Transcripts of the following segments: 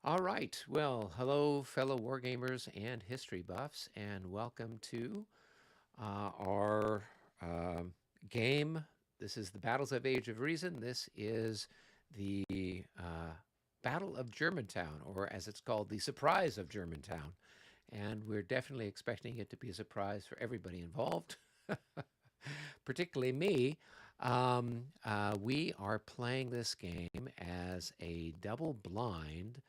All right. Well, hello, fellow wargamers and history buffs, and welcome to our um game. This is the Battles of Age of Reason. This is the Battle of Germantown, or as it's called, the Surprise of Germantown. And we're definitely expecting it to be a surprise for everybody involved, particularly me. We are playing this game as a double blind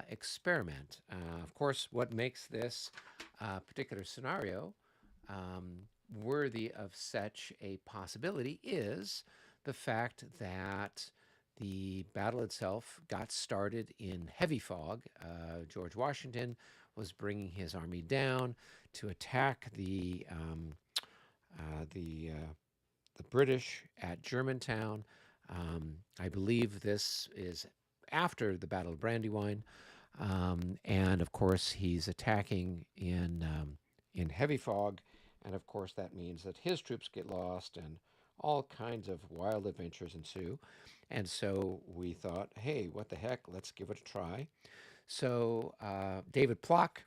experiment. Of course, what makes this particular scenario worthy of such a possibility is the fact that the battle itself got started in heavy fog. George Washington was bringing his army down to attack uh, the uh, the British at Germantown. I believe this is after the Battle of Brandywine, and of course he's attacking in heavy fog, and of course that means that his troops get lost and all kinds of wild adventures ensue. And so we thought, hey, what the heck? Let's give it a try. So David Plock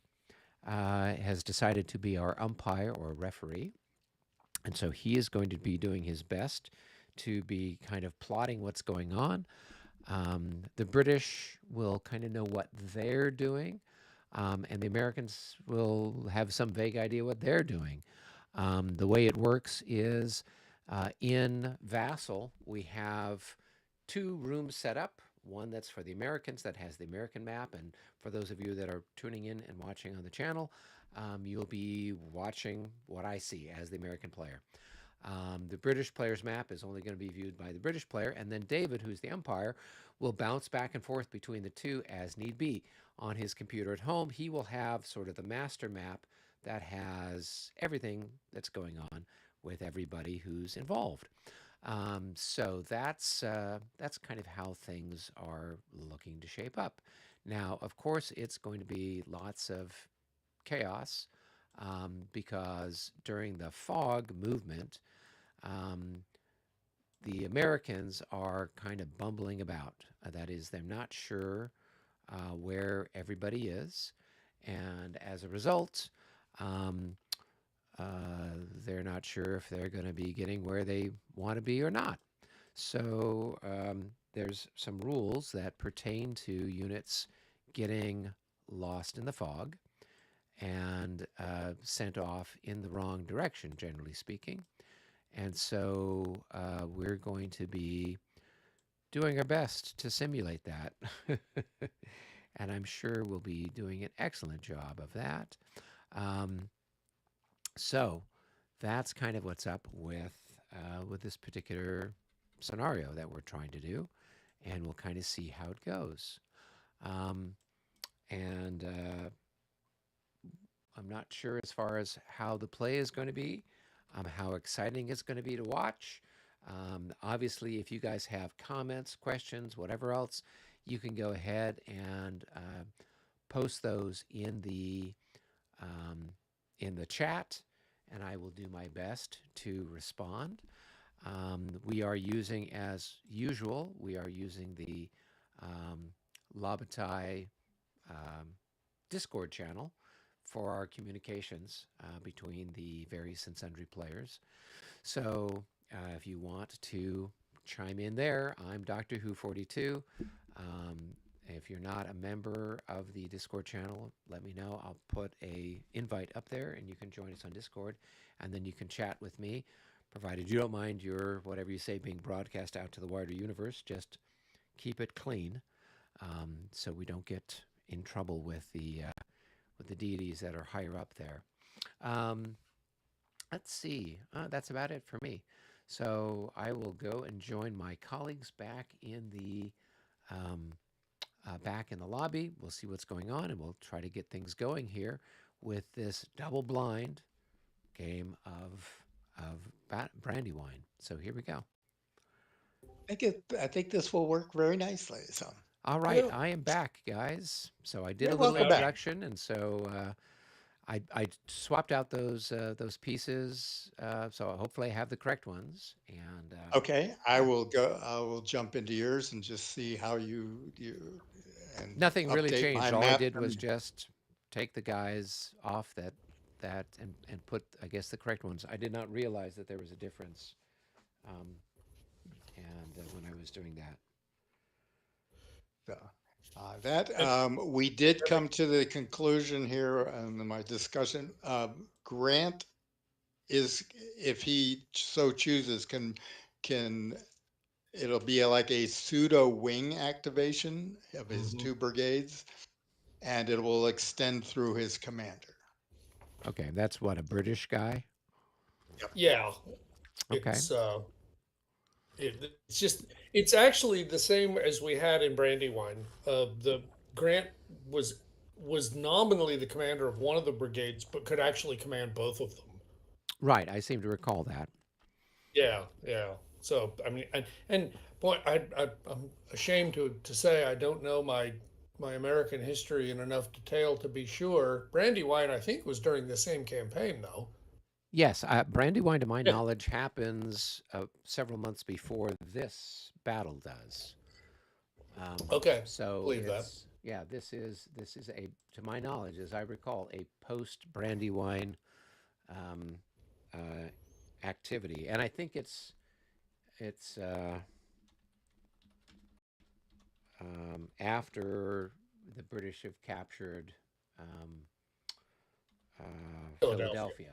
has decided to be our umpire or referee. And so he is going to be doing his best to be kind of plotting what's going on. The British will kind of know what they're doing, and the Americans will have some vague idea what they're doing. The way it works is in Vassal, we have two rooms set up. One that's for the Americans that has the American map. And for those of you that are tuning in and watching on the channel, you'll be watching what I see as the American player. The British player's map is only going to be viewed by the British player, and then David, who's the umpire, will bounce back and forth between the two as need be. On his computer at home, he will have sort of the master map that has everything that's going on with everybody who's involved. So that's kind of how things are looking to shape up. Now, of course, it's going to be lots of chaos because during the fog movement, um, the Americans are kind of bumbling about. That is, they're not sure where everybody is. And as a result, um, they're not sure if they're going to be getting where they want to be or not. So there's some rules that pertain to units getting lost in the fog and sent off in the wrong direction, generally speaking. And so we're going to be doing our best to simulate that. And I'm sure we'll be doing an excellent job of that. Um, so that's kind of what's up with this particular scenario that we're trying to do, and we'll kind of see how it goes. Um, and I'm not sure as far as how the play is going to be, how exciting it's going to be to watch. Obviously, if you guys have comments, questions, whatever else, you can go ahead and post those um, in the chat, and I will do my best to respond. We are using, as usual, we are using the um, Labatai um, Discord channel for our communications between the various and sundry players. So if you want to chime in there, I'm Doctor Who 42. If you're not a member of the Discord channel, let me know. I'll put a invite up there, and you can join us on Discord, and then you can chat with me, provided you don't mind your whatever you say being broadcast out to the wider universe. Just keep it clean, so we don't get in trouble with the deities that are higher up there. Um, let's see. That's about it for me. So I will go and join my colleagues um, back in the lobby. We'll see what's going on, and we'll try to get things going here with this double blind game of Brandywine. So here we go. I think this will work very nicely. So, All right, well, I am back, guys. So I did yeah, a little welcome back. introduction, and so I swapped out those pieces. So hopefully I have the correct ones. And Okay, I yeah, will go. I will jump into yours and just see how you. and Nothing really update my changed. All I map. did was just take the guys off that and put, I guess, the correct ones. I did not realize that there was a difference, um, and when I was doing that. Uh, that And we did every, come to the conclusion here in my discussion. Grant is, if he so chooses, can it'll be like a pseudo wing activation of his Mhm. two brigades, and it will extend through his commander. Okay, that's what, a British guy. Yep. Yeah, Okay, it's it's just it's actually the same as we had in Brandywine. The Grant was was nominally the commander of one of the brigades, but could actually command both of them. right. I seem to recall that. Yeah, yeah. So I mean, and boy, I'm ashamed to say I don't know my American history in enough detail to be sure. Brandywine, I think, was during the same campaign, though. Yes, Brandywine, to my Yeah. knowledge, happens several months before this battle does. Okay, So believe that. it's, yeah. This is a, to my knowledge, as I recall, a post Brandywine um, uh, activity, and I think it's after the British have captured um, Philadelphia. Philadelphia.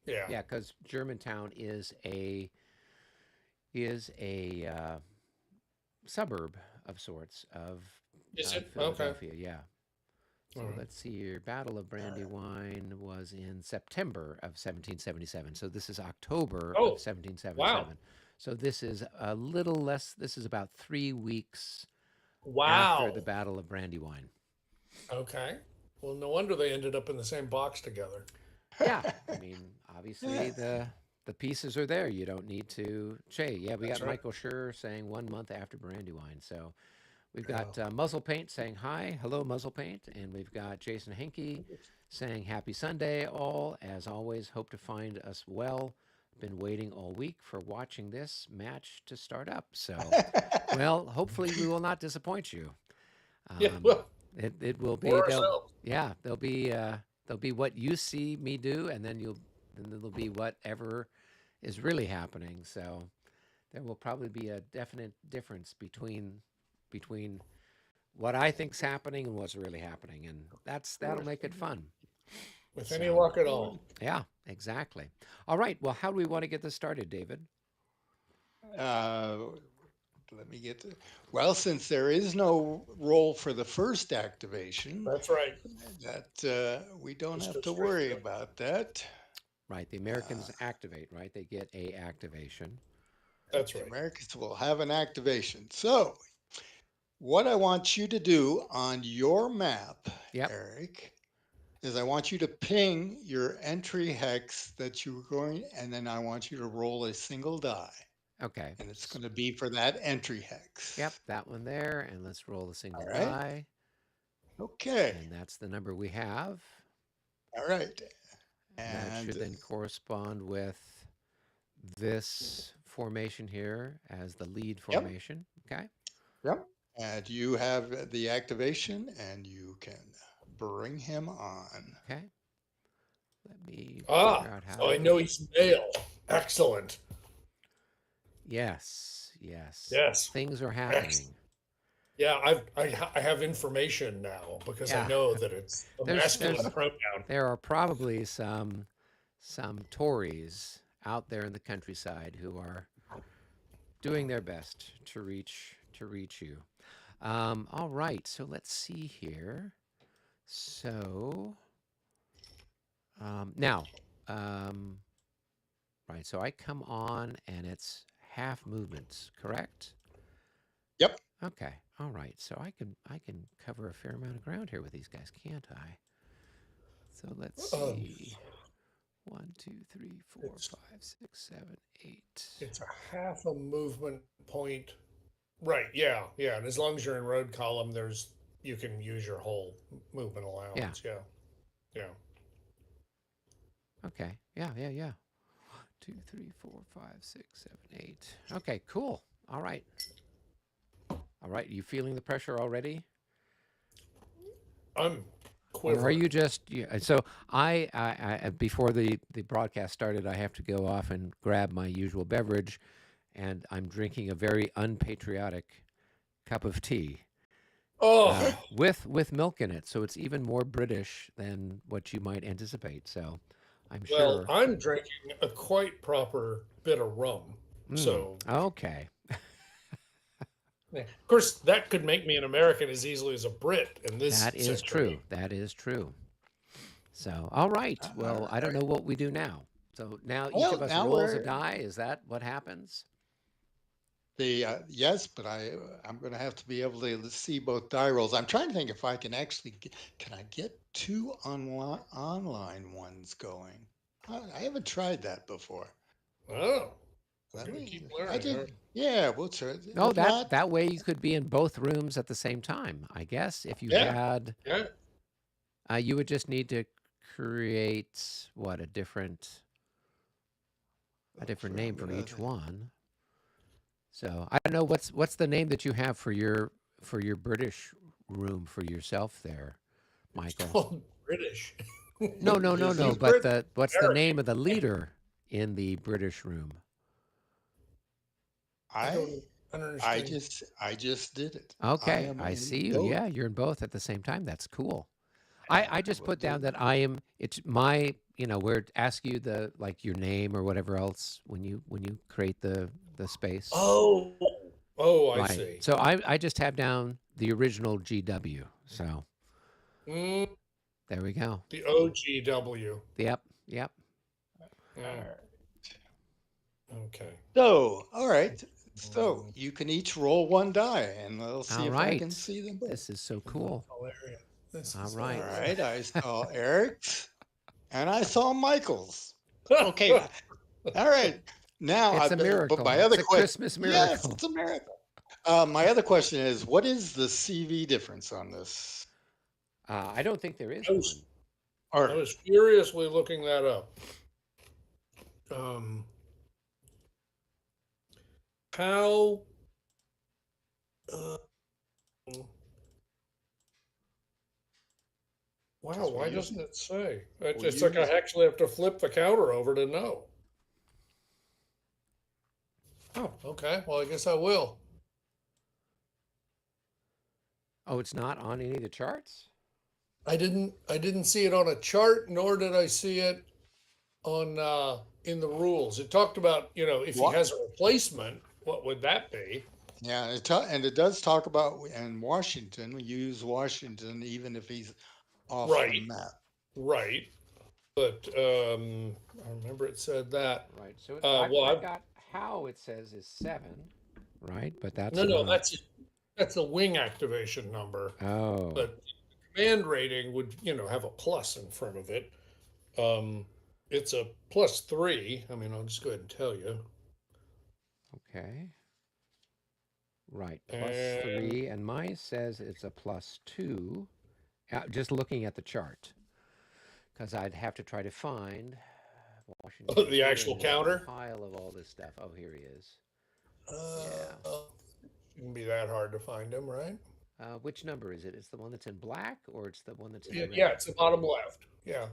Yeah. Yeah, because Germantown is a suburb of sorts Is of it? Okay. Philadelphia. Yeah. All So right. let's see here. Battle of Brandywine was in September of 1777. So this is October of Oh, wow. 1777. So this is a little less. This is about 3 weeks after the Wow. Battle of Brandywine. Okay. Well, no wonder they ended up in the same box together. Yeah, I mean, obviously the pieces are there. You don't need to change. Yeah, we got That's right. Michael Schur saying 1 month after Brandywine. So we've Yeah. got Muzzle Paint saying hi, hello Muzzle Paint, and we've got Jason Henke saying happy Sunday all. As always, hope to find us well. Been waiting all week for watching this match to start up. So, well, hopefully we will not disappoint you. Yeah. Um, Well, it will be or they'll ourselves. yeah they'll be what you see me do, and then there'll be whatever is really happening. So there will probably be a definite difference between what I think's happening and what's really happening, and that'll make it fun. With any So luck at all. yeah, exactly. All right. Well, how do we want to get this started, David? uh, Let me get to, well, since there is no role for the first activation, That's right. that we don't Just have go to straight worry to it. about that. Right. The Uh, Americans activate. Right. They get a activation. That's the right. Americans will have an activation. So, what I want you to do on your map, Yep. Eric, is I want you to ping your entry hex that you're going, and then I want you to roll a single die, Okay. and it's going to be for that entry Yep. hex. That one there, and let's roll a single All right. die. Okay. And that's the number we have. All right. That And should then correspond with this formation here as the lead yep, formation. Okay. yep. And you have the activation, and you can bring him on. Okay. Let me figure Ah, out how so I to. know he's male. Excellent. Yes. Yes. Yes. Things are Excellent. happening. Yeah, I have information now because I Yeah. know that it's a There's masculine there's pronoun. there are probably some Tories out there in the countryside who are doing their best to reach you. All right. So let's see here. So now, um, right. So I come on and it's half movements, correct? Yep. Okay. All right. So I can cover a fair amount of ground here with these guys, can't I? So let's Um, see. One, two, three, four, it's five, six, seven, eight. it's a half a movement point. Right. Yeah. Yeah. And as long as you're in road column, there's you can use your whole movement Yeah. allowance. Yeah. Yeah. Okay. Yeah. Yeah. Yeah. Two, three, four, five, six, seven, eight. Okay. Cool. All right. All right. You feeling the pressure already? I'm Or are quivering. you just so before the broadcast started, I have to go off and grab my usual beverage, and I'm drinking a very unpatriotic cup of tea Oh, with milk in it, so it's even more British than what you might anticipate. So I'm well, sure. I'm drinking a quite proper bit of rum. So, Okay, yeah. Of course, that could make me an American as easily as a Brit in this that is true. century. That is true. So all right. All Well, I don't right. know what we do now. So now each of Well, us now rolls a we're die. Is that what happens? the yes, but I'm going to have to be able to see both die rolls. I'm trying to think if I can actually can I get two online ones going? I haven't tried that before. Oh, we're Let going to me. keep I learning, huh? did. Yeah, we'll try. Oh, If not, that way you could be in both rooms at the same time. I guess if you Yeah, had, yeah. you would just need to create what a different name I'm for gonna. each one. So I don't know what's the name that you have for your British room for yourself there, It's Michael. called British. No, no, no, This no. is But Brit. the what's the American. name of the leader in the British room? I I don't, I don't understand. I just did it. I Okay, am I in see you. both. Yeah, you're in both at the same time. That's cool. And I just we'll put down do. that I am. It's my. Where it asks you the like your name or whatever else when you create the space. Oh, oh, I Right. see. So I just have down the original GW. So Mm, there we go. the OGW. Yep. Yep. All Yeah, right. okay. So, all right. So Mm, you can each roll one die, and I'll see All if I can right. see them both. This is so that's cool. hilarious. This All is All right. right. hilarious. I saw Eric's, and I saw Michael's. Okay. All right. Now, It's a but miracle. my It's other a question. Christmas Yes, miracle. it's a miracle. My other question is, what is the CV difference on this? I don't think there I is was, one. I Or was furiously looking that up. Um, how, uh, wow, because why doesn't it say? we It's like I use actually have to flip the counter over to know. Oh, okay. Well, I guess I will. Oh, it's not on any of the charts? I didn't see it on a chart, nor did I see it on in the rules. It talked about, if he what? has a replacement, what would that be? Yeah, and it does talk about in Washington. We use Washington even if he's off the Right, map. right. But I remember it said that. Right. So Well, I've got how it says is 7, right? But no, that's no, not. that's a wing activation number. Oh, But command rating would, have a plus in front of it. Um, it's a +3. I mean, I'll just go ahead and tell you. okay. Right. Plus And 3. And mine says it's a +2. Just looking at the chart. Because I'd have to try to find Washington the here in actual this counter. pile of all this stuff. Oh, here he is. Yeah. Uh, shouldn't be that hard to find him, right? Which number is it? It's the one that's in black or it's the one that's in Yeah, red? it's the bottom left. Yeah.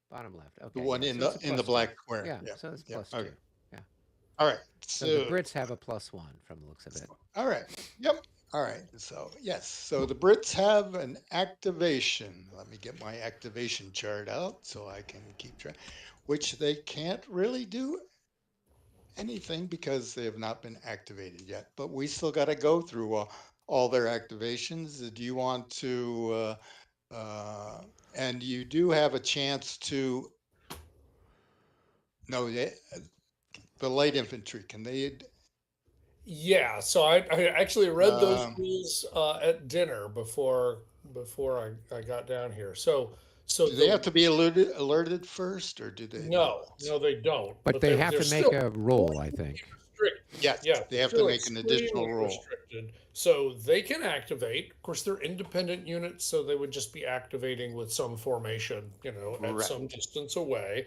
Bottom left. The Okay, one yeah. So it's a in the plus two. black square. Yeah, Yeah. so it's Yeah. plus Okay. two. Yeah. All right. So the So Brits have a +1 from the looks of it. all right. Yep. All right. So yes. So the Brits have an activation. Let me get my activation chart out so I can keep track. Which they can't really do anything because they have not been activated yet. But we still got to go through all their activations. Do you want to? And you do have a chance to. No, the light infantry. Can they? Yeah. So I actually read those Um, rules at dinner before I got down here. So do they have the to be alerted first, or do they not? no, they don't. But But they have they're to still make a roll, I extremely think. restricted. Yes, Yeah, they they're have to still make an additional extremely roll. restricted. So they can activate. Of course, they're independent units, so they would just be activating with some formation, at some Correct. distance away.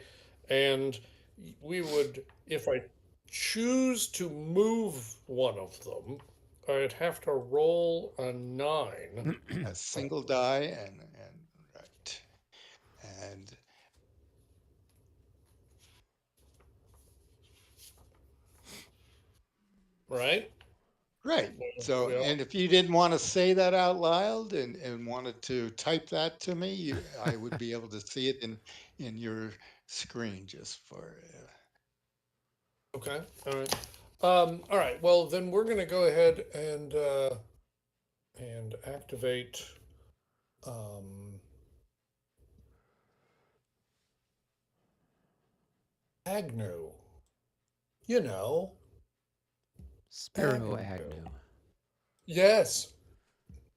And we would, if I choose to move one of them, I'd have to roll a 9. A single die and right? Right. So, Yeah. and if you didn't want to say that out loud and wanted to type that to me, I would be able to see it in your screen just for. Okay. All right. All right. Well, then we're going to go ahead and activate um, Agnew. You know, Spiro Agnew. Agnew. Yes,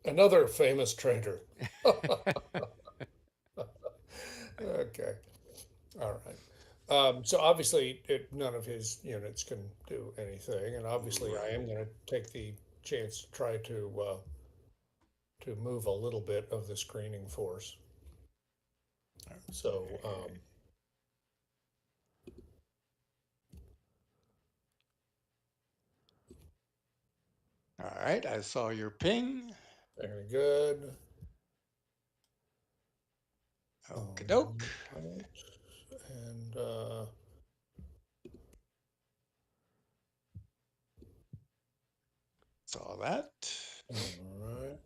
another famous trader. Okay. All right. So obviously, none of his units can do anything, and obviously, I Right. am going to take the chance to try to move a little bit of the screening force. So, Okay. All right. I saw your ping. very good. Okie doke. Right. And Saw that. all right.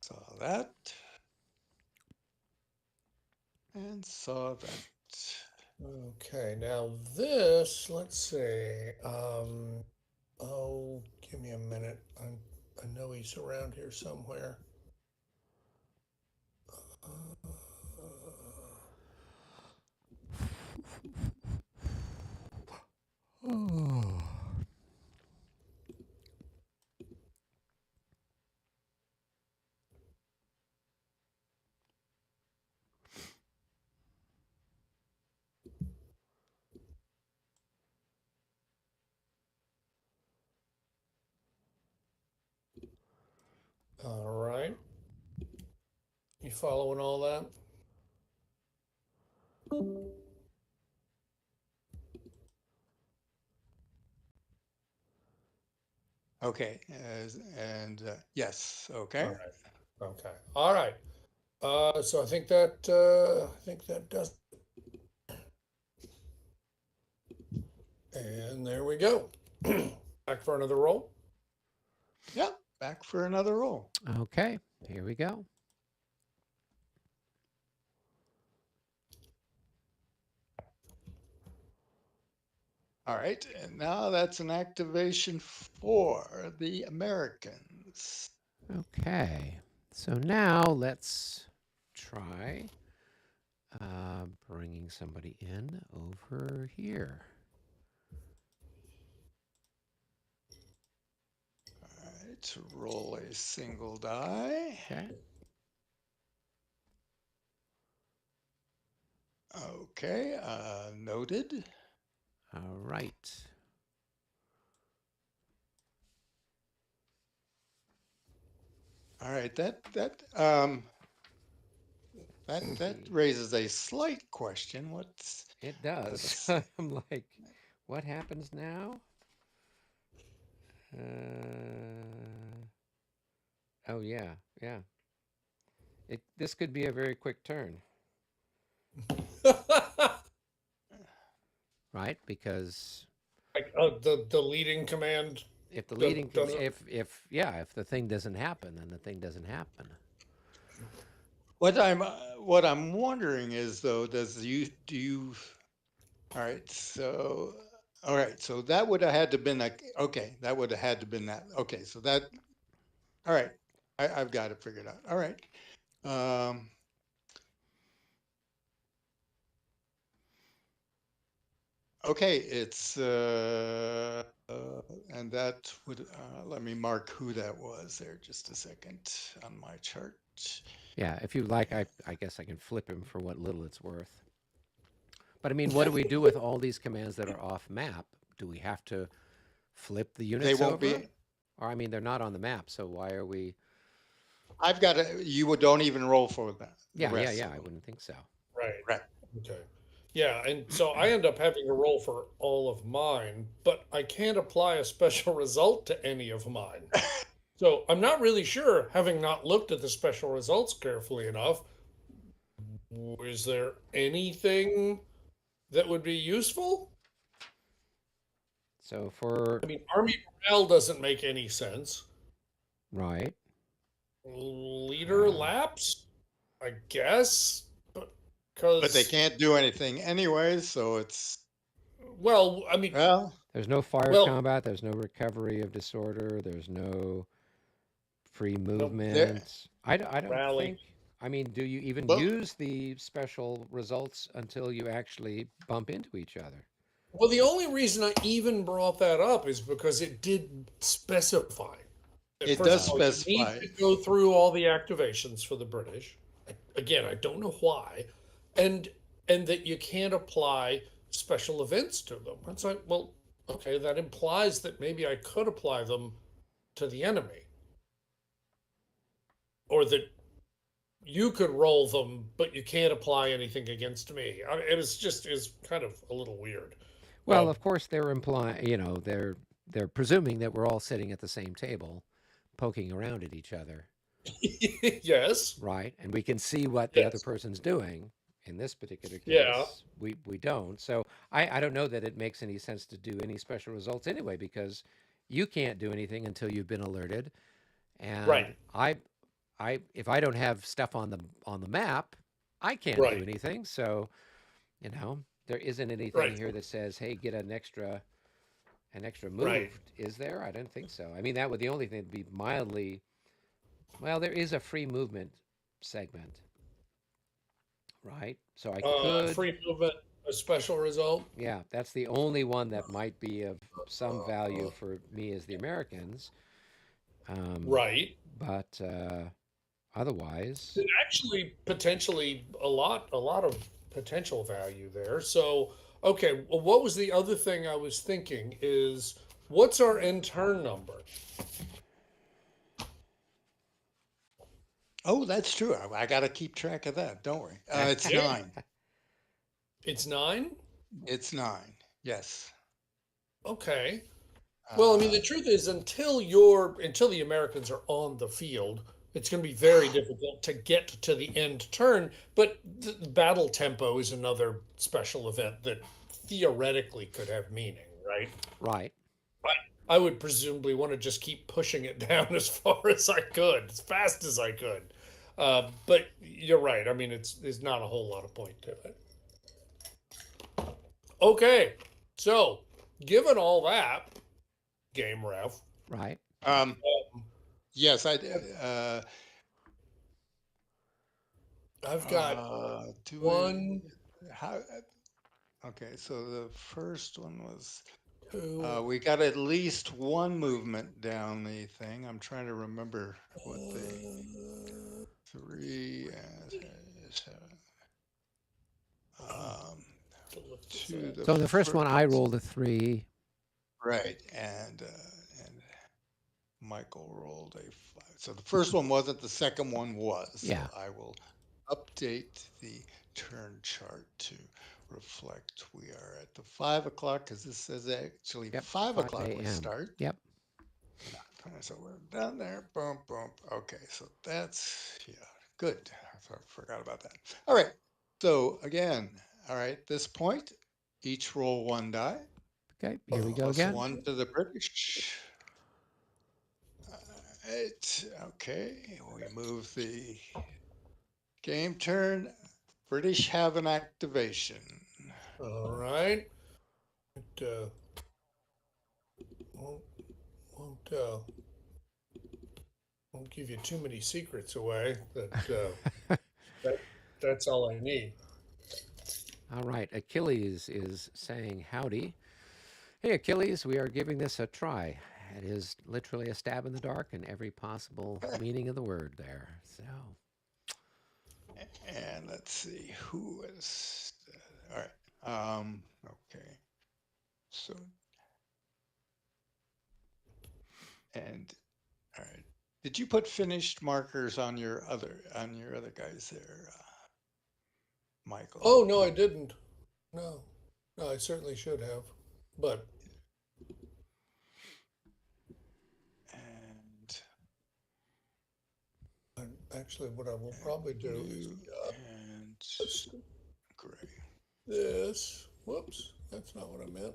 Saw that. And saw that. Okay. Now this, let's see. Oh, give me a minute. I know he's around here somewhere. Uh, Oh. all right. You following all that? Okay. And yes. All Okay. right. Okay. All right. So I think that does. And there we go. Back for another roll. Yeah. Back for another roll. Okay, here we go. All right. And now that's an activation for the Americans. Okay, so now let's try bringing somebody in over here. All right. Roll a single die. Okay, Okay. Noted. all right. All right. That raises a slight question. What's It does. that's I'm like, what happens now? Uh, oh yeah, yeah. This could be a very quick turn, right? Because Like the leading command if the leading doesn't. if yeah, if the thing doesn't happen, then the thing doesn't happen. what I'm wondering is though, do you all right, so that would have had to been like okay, that would have had to been that. Okay, so that all right. I've got it figured out. All right. Um okay, it's and that would let me mark who that was there just a second on my chart. Yeah, if you like, I guess I can flip him for what little it's worth. But I mean, what do we do with all these commands that are off map? Do we have to flip the They units won't over? be Or I mean, they're not on the map, so why are we? I've got to you don't even roll for that the Yeah, yeah, rest yeah. of I them. wouldn't think so. Right. Right. Okay. Yeah, and so I end up having to roll for all of mine, but I can't apply a special result to any of mine. So I'm not really sure, having not looked at the special results carefully enough, Is there anything that would be useful? So for I mean, army morale doesn't make any sense. right, Leader uh, lapse, I guess, but But they because, can't do anything anyways, so it's well, I mean, well, there's no fire well, combat. There's no recovery of disorder. There's no free no, there. movement. I don't rally. think. I mean, do you even Well, use the special results until you actually bump into each other? Well, the only reason I even brought that up is because it did specify that, it first does of Uh, all, you need specify. to go through all the activations for the British. Again, I don't know why, and and that you can't apply special events to them. It's like, well, okay, that implies that maybe I could apply them to the enemy, or that you could roll them, but you can't apply anything against me. It was just is kind of a little weird. well, Uh, of course they're implying. They're presuming that we're all sitting at the same table, poking around at each other, yes, right? And we can see what the other yes, person's doing. In this particular yeah, case, we don't. So I don't know that it makes any sense to do any special results anyway, because you can't do anything until you've been alerted. right, And I if I don't have stuff on the map, I can't do right, anything. So, there isn't anything right, here that says, "Hey, get an extra right. move." Is there? I don't think so. I mean, that would the only thing to be mildly well, there is a free movement segment, right? So I could, Free movement, a special result. yeah, that's the only one that might be of some value Uh, for me as the Americans. Um, right. but otherwise, And actually, potentially a lot of potential value there. So, okay, well, what was the other thing I was thinking is what's our intern number? Oh, that's true. I got to keep track of that. Don't worry. It's Yeah, nine. it's 9. It's nine. Yes. Okay. Well, I mean, Uh, the truth is, until the Americans are on the field, it's going to be very difficult to get to the end turn. But the battle tempo is another special event that theoretically could have meaning, right? right. I would presumably want to just keep pushing it down as far as I could, as fast as I could. But you're right. I mean, there's not a whole lot of point to it. Okay, so given all that, game ref, Right. um, um, yes, I've got do one, how, okay, so the first one was, two, we got at least one movement down the thing. I'm trying to remember what the three and seven. Um, to look this to up. the So the first one, I first, rolled a 3. right, and Michael rolled a five. So the first one wasn't, the second one was. So Yeah. I will update the turn chart to reflect we are at the 5 o'clock, because this says actually Yep. 5 o'clock 5 we a.m. start. Yep. So we're down there. Boom, boom. Okay, so that's, yeah, good. I forgot about that. All right. So again, all right, this point, each roll one die, Okay. Here we go plus again. one to the British. Right. Okay. We move the game turn. British have an activation. All right. It won't won't uh, won't give you too many secrets away. That that's all I need. All right. Achilles is saying howdy. Hey, Achilles, we are giving this a try. It is literally a stab in the dark in every possible meaning of the word there. So, And let's see who is. All right. Okay. So, and all right. Did you put finished markers on your other guys there, Michael? Oh no, I didn't. No, no, I certainly should have. But And actually, what I will probably do is new and gray. this. Whoops, that's not what I meant.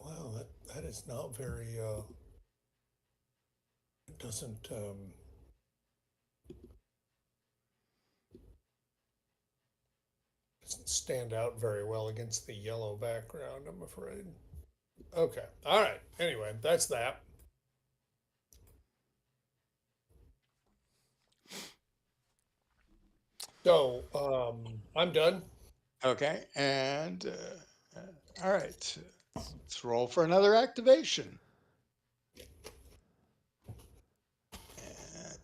Wow, that is not very. It doesn't stand out very well against the yellow background, I'm afraid. Okay, all right. Anyway, that's that. So I'm done. Okay, and all right, let's roll for another activation. And,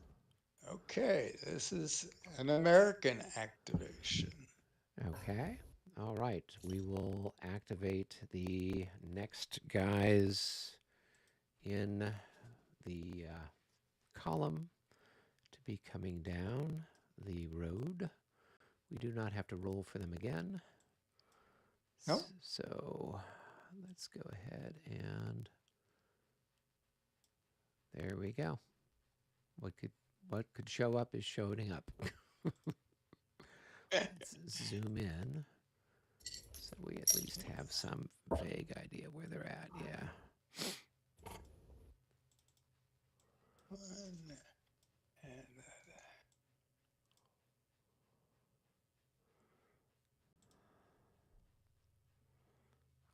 okay, this is an American activation. Okay. All right. We will activate the next guys in the column to be coming down the road. We do not have to roll for them again. No, So let's go ahead and there we go. What could show up is showing up. Let's zoom in so we at least have some vague idea where they're at. Yeah. one, and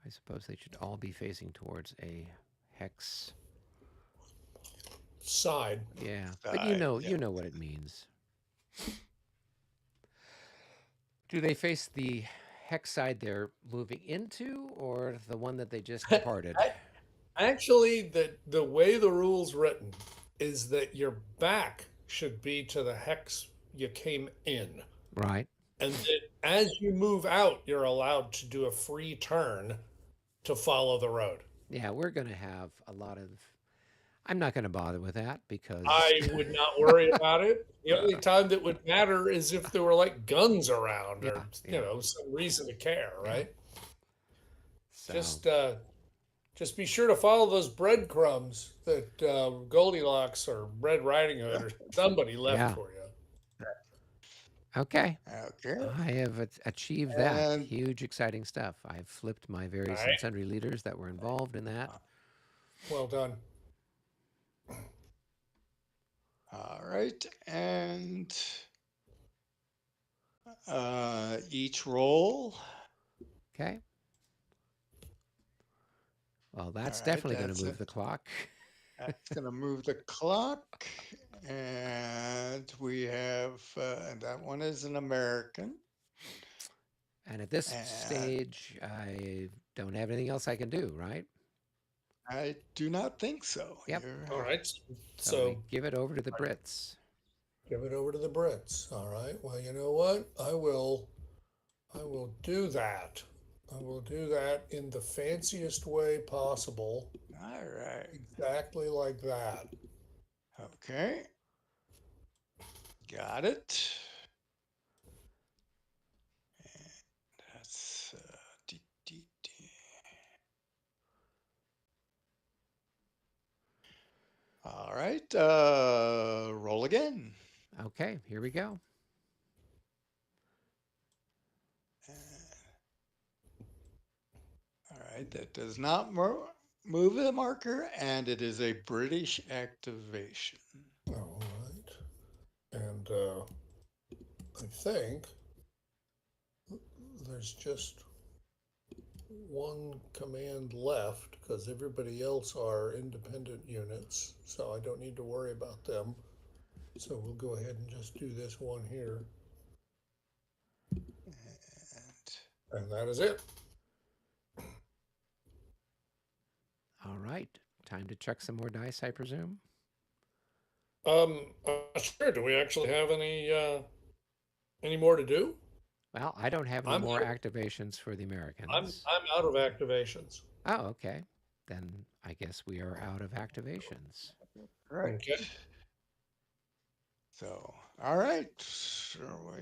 I suppose they should all be facing towards a hex. Side. Yeah, but side. you know what it means. Do they face the hex side they're moving into, or the one that they just departed? Actually, the way the rule's written is that your back should be to the hex you came in. Right. And that as you move out, you're allowed to do a free turn to follow the road. Yeah, we're going to have a lot of. I'm not going to bother with that because. I would not worry about it. The only time that would matter is if there were like guns around Yeah, or yeah, some reason to care, yeah. right? So. Just be sure to follow those breadcrumbs that Goldilocks or Red Riding Hood or somebody left Yeah. for you. Okay. Okay, I have achieved that. and Huge, exciting stuff. I've flipped my All various and right. sundry leaders that were involved in that. Well done. all right, and each roll. Okay. Well, that's All right, definitely going to that's move it. the clock. That's going to move the clock, and we have and that one is an American. And at this And stage, I don't have anything else I can do, right? I do not think so. Yep. All right. So we So give it over to the Brits. give it over to the Brits. All right. Well, you know what? I will do that. I will do that in the fanciest way possible. All right. Exactly like that. Okay. Got it. And that's D. All right. Roll again. Okay, here we go. All right. That does not move the marker, and it is a British activation. All right. And I think there's just one command left because everybody else are independent units, so I don't need to worry about them. So we'll go ahead and just do this one here, and that is it. All right, time to chuck some more dice, I presume. Sure. Do we actually have any more to do? Well, I don't have any I'm more out, activations for the I'm Americans. I'm out of activations. Oh, okay. Then I guess we are out of activations. Right. Okay. So, all right. Sure, all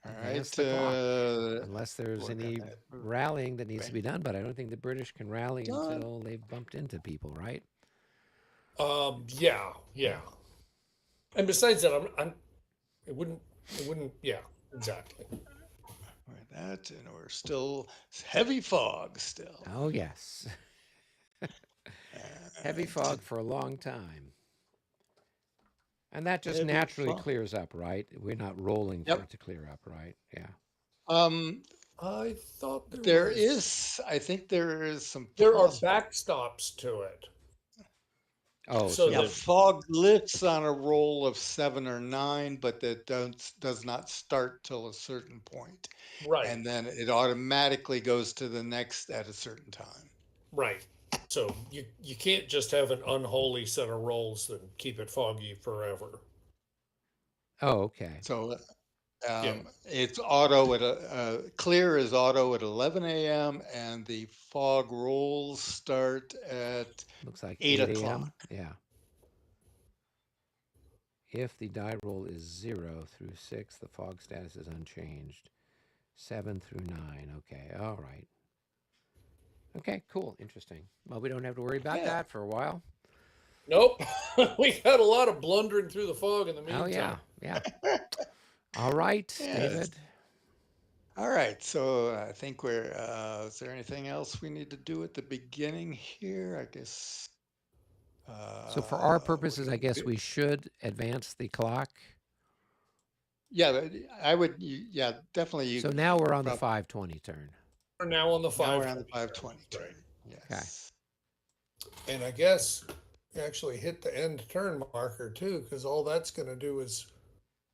Advance right. the clock. Unless there's we're any gonna move rallying that needs to right be done, but I don't think the British can rally on. until they've bumped into people, right? Yeah, yeah. And besides that, it wouldn't, yeah, exactly. That, and we're still heavy fog still. Oh, yes. Heavy And fog for a long time. And that just heavy naturally fog. clears up, right? We're not rolling for Yep. it to clear up, right? Yeah. Um, I thought there there was, is, I think there is some there are possible. backstops to it. Oh, So so Yeah, that, the fog lifts on a roll of 7 or 9, but that does not start till a certain point, right, and then it automatically goes to the next at a certain time. right. So you can't just have an unholy set of rolls and keep it foggy forever. oh, okay. So Yeah, it's auto at clear is auto at 11 a.m. and the fog rolls start at Looks like 8 8 o'clock. a.m. Yeah. If the die roll is 0 through 6, the fog status is unchanged. 7 through 9. Okay. All right. Okay, cool. Interesting. Well, we don't have to worry about Yeah. that for a while. nope. We had a lot of blundering through the fog in the Oh, meantime. yeah. Yeah. All right, Yes. David. All right. So I think we're, is there anything else we need to do at the beginning here? I guess So, for our we're purposes, I going to guess do, we should advance the clock. yeah, I would, yeah, definitely. So now we're on the Prob- 520 turn. We're now on the now we're on the 520 520 turn, right? turn. Okay. Yes. And I guess you actually hit the end turn marker too, because all that's going to do is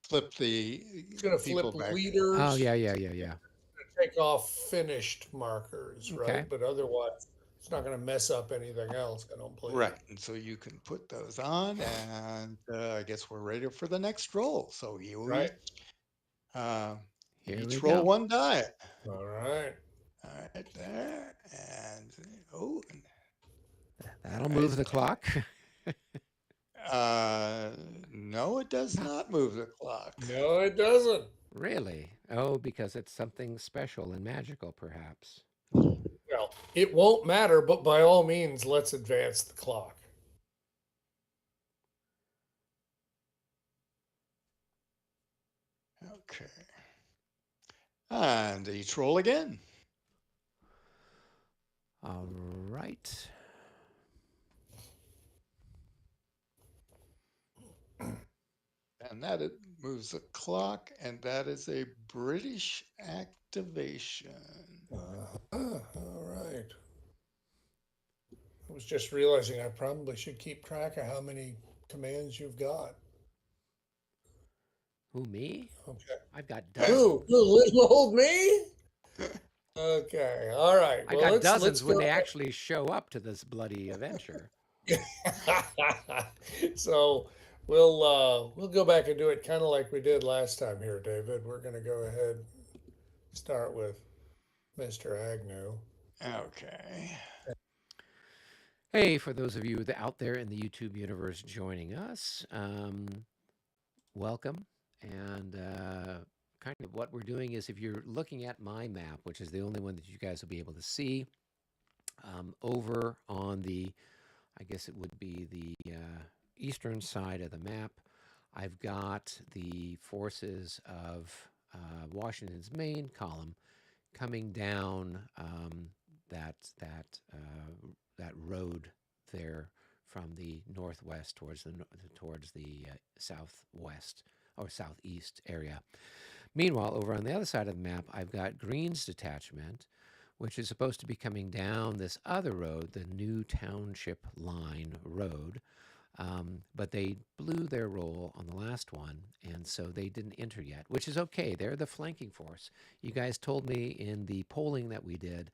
Flip the it's going to people flip back. Oh, leaders, yeah, yeah, yeah, yeah. take off finished markers, Okay. right? But otherwise, it's not going to mess up anything else, I don't believe. Right. And so you can put those on, and I guess we're ready for the next roll. So Right. uh, you Here we each roll go. one die. All right. All right, there. And oh, That'll all right. move the clock. No, it does not move the clock. No, it doesn't. Really? Oh, because it's something special and magical, perhaps. Well, it won't matter, but by all means, let's advance the clock. Okay. And each roll again. All right. And that it moves the clock, and that is a British activation. All right. I was just realizing I probably should keep track of how many commands you've got. Who, me? Okay. I've got dozens. Who, little old me? Okay. All right. I Well, got let's dozens when go. they actually show up to this bloody adventure. So we'll go back and do it kind of like we did last time here, David. We're going to go ahead and start with Mr. Agnew. Okay. Hey, for those of you out there in the YouTube universe joining us, welcome. And kind of what we're doing is if you're looking at my map, which is the only one that you guys will be able to see, over on the, I guess it would be the eastern side of the map, I've got the forces of Washington's main column coming down that road there from the northwest towards the southwest or southeast area. Meanwhile, over on the other side of the map, I've got Green's detachment, which is supposed to be coming down this other road, the New Township Line Road. But they blew their roll on the last one, and so they didn't enter yet, which is okay. They're the flanking force. You guys told me in the polling that we did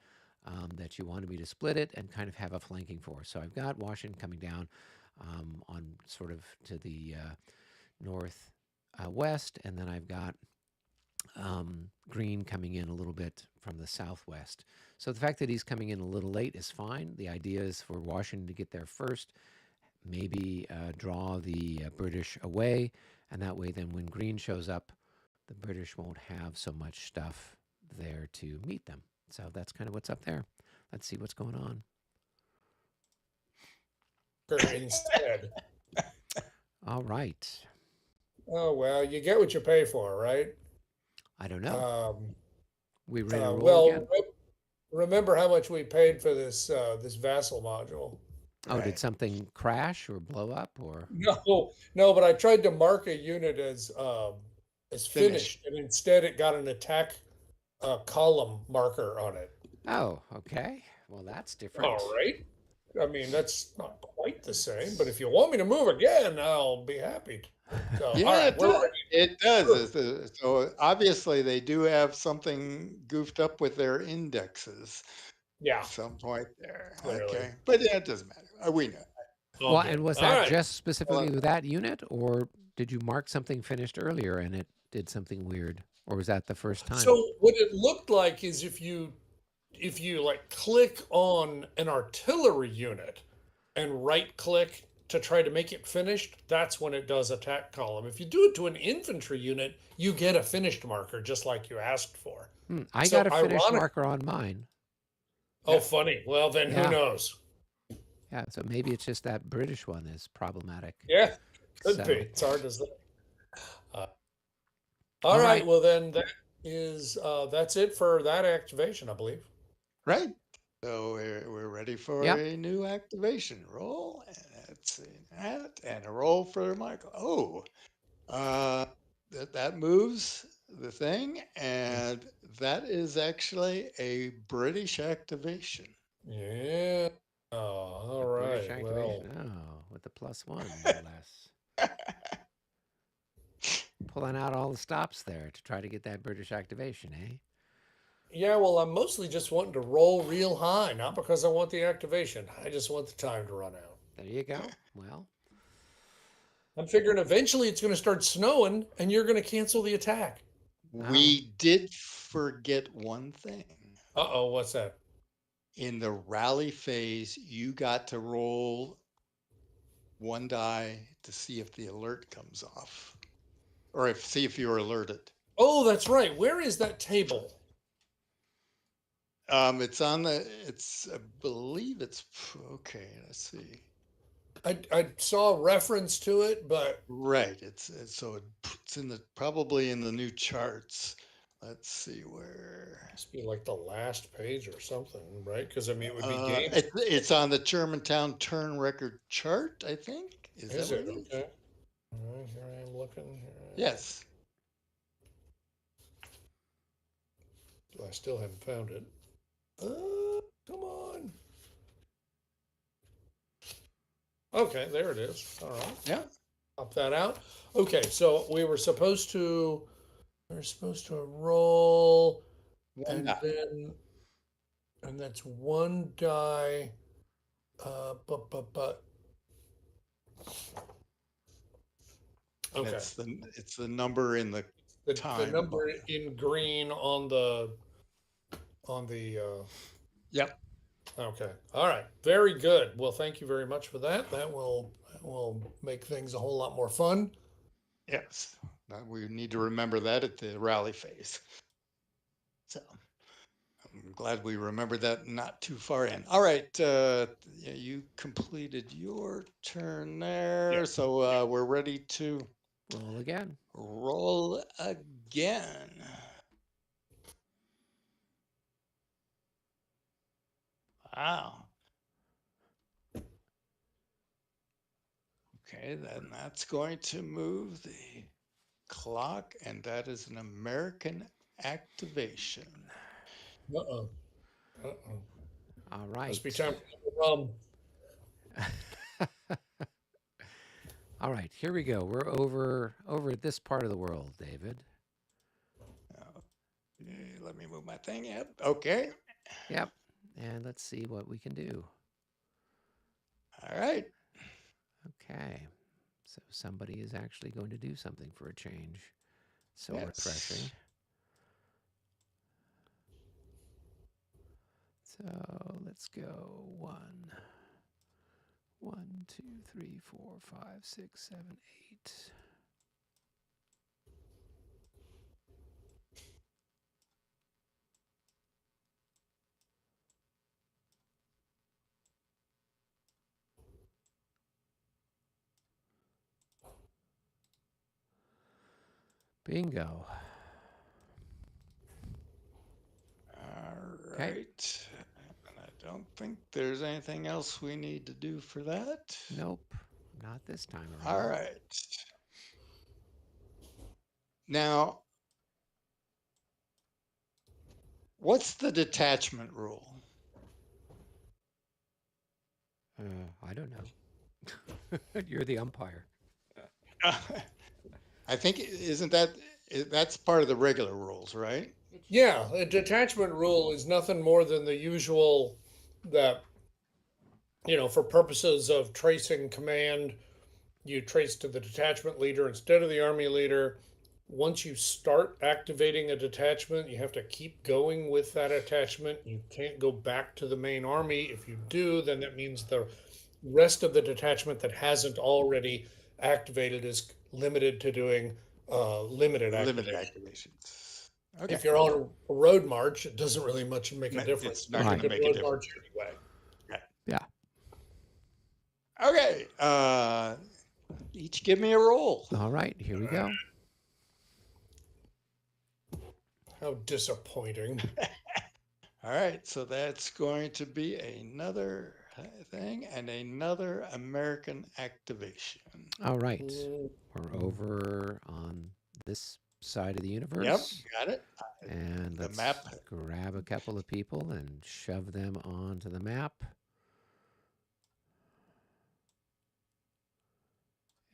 that you wanted me to split it and kind of have a flanking force. So I've got Washington coming down on sort of to the north west, and then I've got Green coming in a little bit from the southwest. So the fact that he's coming in a little late is fine. The idea is for Washington to get there first, maybe draw the British away, and that way then when Green shows up, the British won't have so much stuff there to meet them. So that's kind of what's up there. Let's see what's going on. instead. All right. Oh well, you get what you pay for, right? I don't know. Um, We ready to roll well, again? remember how much we paid for this vassal module? Oh, did Right. something crash or blow up or? No, no, but I tried to mark a unit as Finished. finished, and instead it got an attack column marker on it. Oh, okay. Well, that's All different. right. I mean, that's not quite the same, but if you want me to move again, I'll be happy to. So, all Yeah, right, it we're does. ready. It does. Sure. So obviously they do have something goofed up with their indexes Yeah, some point there. clearly. Okay. But yeah, it doesn't matter. We know. All Well, good. and was All that right. just specifically Well, with that unit, or did you mark something finished earlier and it did something weird, or was that the first time? So what it looked like is if you like click on an artillery unit and right click to try to make it finished, that's when it does attack column. If you do it to an infantry unit, you get a finished marker just like you asked for. I got So a finished ironic. marker on mine. Oh, yeah. funny. Well, then who Yeah, knows? yeah. So maybe it's just that British one is problematic. Yeah, could be. So, It's hard to say. Uh, all all right. right. Well, then that's it for that activation, I believe. Right. So we're ready for Yep. a new activation roll. And let's see that. And a roll for Michael. Oh, that moves the thing. And that is actually a British activation. Yeah. Oh, all The British right. Well, activation. Oh, with the +1, no less. Pulling out all the stops there to try to get that British activation, eh? yeah. Well, I'm mostly just wanting to roll real high, not because I want the activation. I just want the time to run out. There you go. Well, I'm figuring eventually it's going to start snowing, and you're going to cancel the attack. oh, We did forget one thing. Uh-oh, what's that? In the rally phase, you got to roll one die to see if the alert comes off, or see if you're alerted. Oh, that's right. Where is that table? It's on the. It's I believe it's okay. Let's see. I saw a reference to it, but Right. So it's in the probably in the new charts. Let's see where. must be like the last page or something, right? Because I mean, it would be game. It's on the Germantown turn record chart. I think is that Is what it it is? okay? All right, here I am looking. Yes. I still haven't found it. Come on. Okay, there it is. All right, Yeah. pop that out. Okay, so we were supposed to roll, One and die. then and that's one die. But And okay, it's the number in the the time number bar. in green on the. Yep. Okay, all right, very good. Well, thank you very much for that. That will make things a whole lot more fun. Yes. We need to remember that at the rally phase. So I'm glad we remembered that not too far in. All right. Yeah, you completed your turn Yeah. there. So we're ready to roll again. roll again. Wow. Okay, then that's going to move the clock, and that is an American activation. Uh-oh. Uh-oh. All Must be right. time for the rum. All right, here we go. We're over at this part of the world, David. Let me move my thing. Yep. Okay. Yep. And let's see what we can do. All right. Okay. So somebody is actually going to do something for a change. So refreshing. Yes. So let's go 2, 3, 4, 5, 6, 7, 8. Bingo. All Okay. right. And I don't think there's anything else we need to do for that. Nope. Not this time All around. right. Now, what's the detachment rule? I don't know. You're the umpire. I think isn't that that's part of the regular rules, right? Yeah, a detachment rule is nothing more than the usual that, for purposes of tracing command, you trace to the detachment leader instead of the army leader. Once you start activating a detachment, you have to keep going with that attachment. You can't go back to the main army. If you do, then that means the rest of the detachment that hasn't already activated is limited to doing limited Limited activation. activations. Okay. If you're on a road march, it doesn't really much make a difference. It's But not you going Right. to could make a road difference. march anyway. Yeah. Okay. Each give me a roll. All right. Here we go. How disappointing. All right. So that's going to be another thing and another American activation. All right. Mm, We're over on this side of the Yep. universe. Got it. And The let's map. grab a couple of people and shove them onto the map.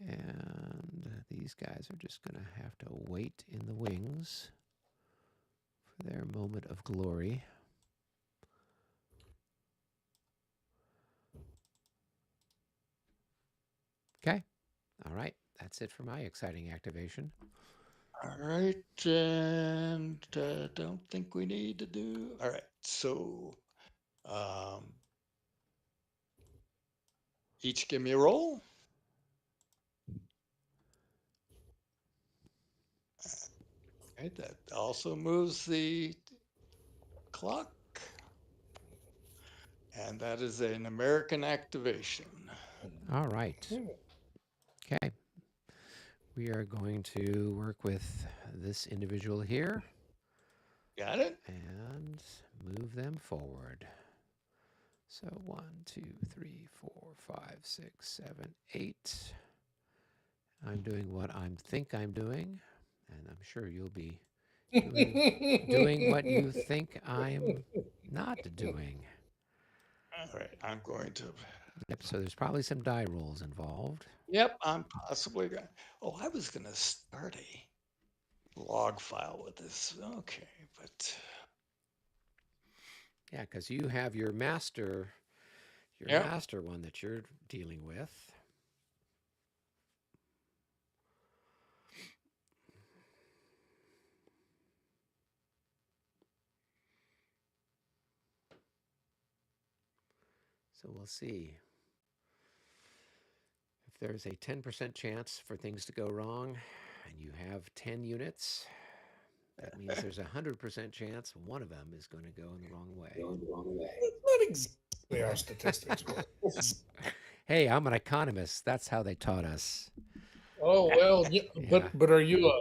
And these guys are just going to have to wait in the wings for their moment of glory. Okay. All right. That's it for my exciting activation. All right. And don't think we need to do. All right. So each give me a roll. Right, that also moves the clock. And that is an American activation. All right. mm. Okay. We are going to work with this individual here Got it? and move them forward. So 1, 2, 3, 4, 5, 6, 7, 8. I'm doing what I think I'm doing, and I'm sure you'll be doing what you think I'm not doing. All right. I'm going to. Yep, so there's probably some die rolls involved. Yep. I'm possibly going. Oh, I was going to start a log file with this. Okay. But Yeah, because you have your master yep. one that you're dealing with. So we'll see. If there's a 10% chance for things to go wrong and you have 10 units, that means there's a 100% chance one of them is going to go in the wrong way. Not exactly how statistics work. Hey, I'm an economist. That's how they taught us. Oh well, yeah, Yeah, but are you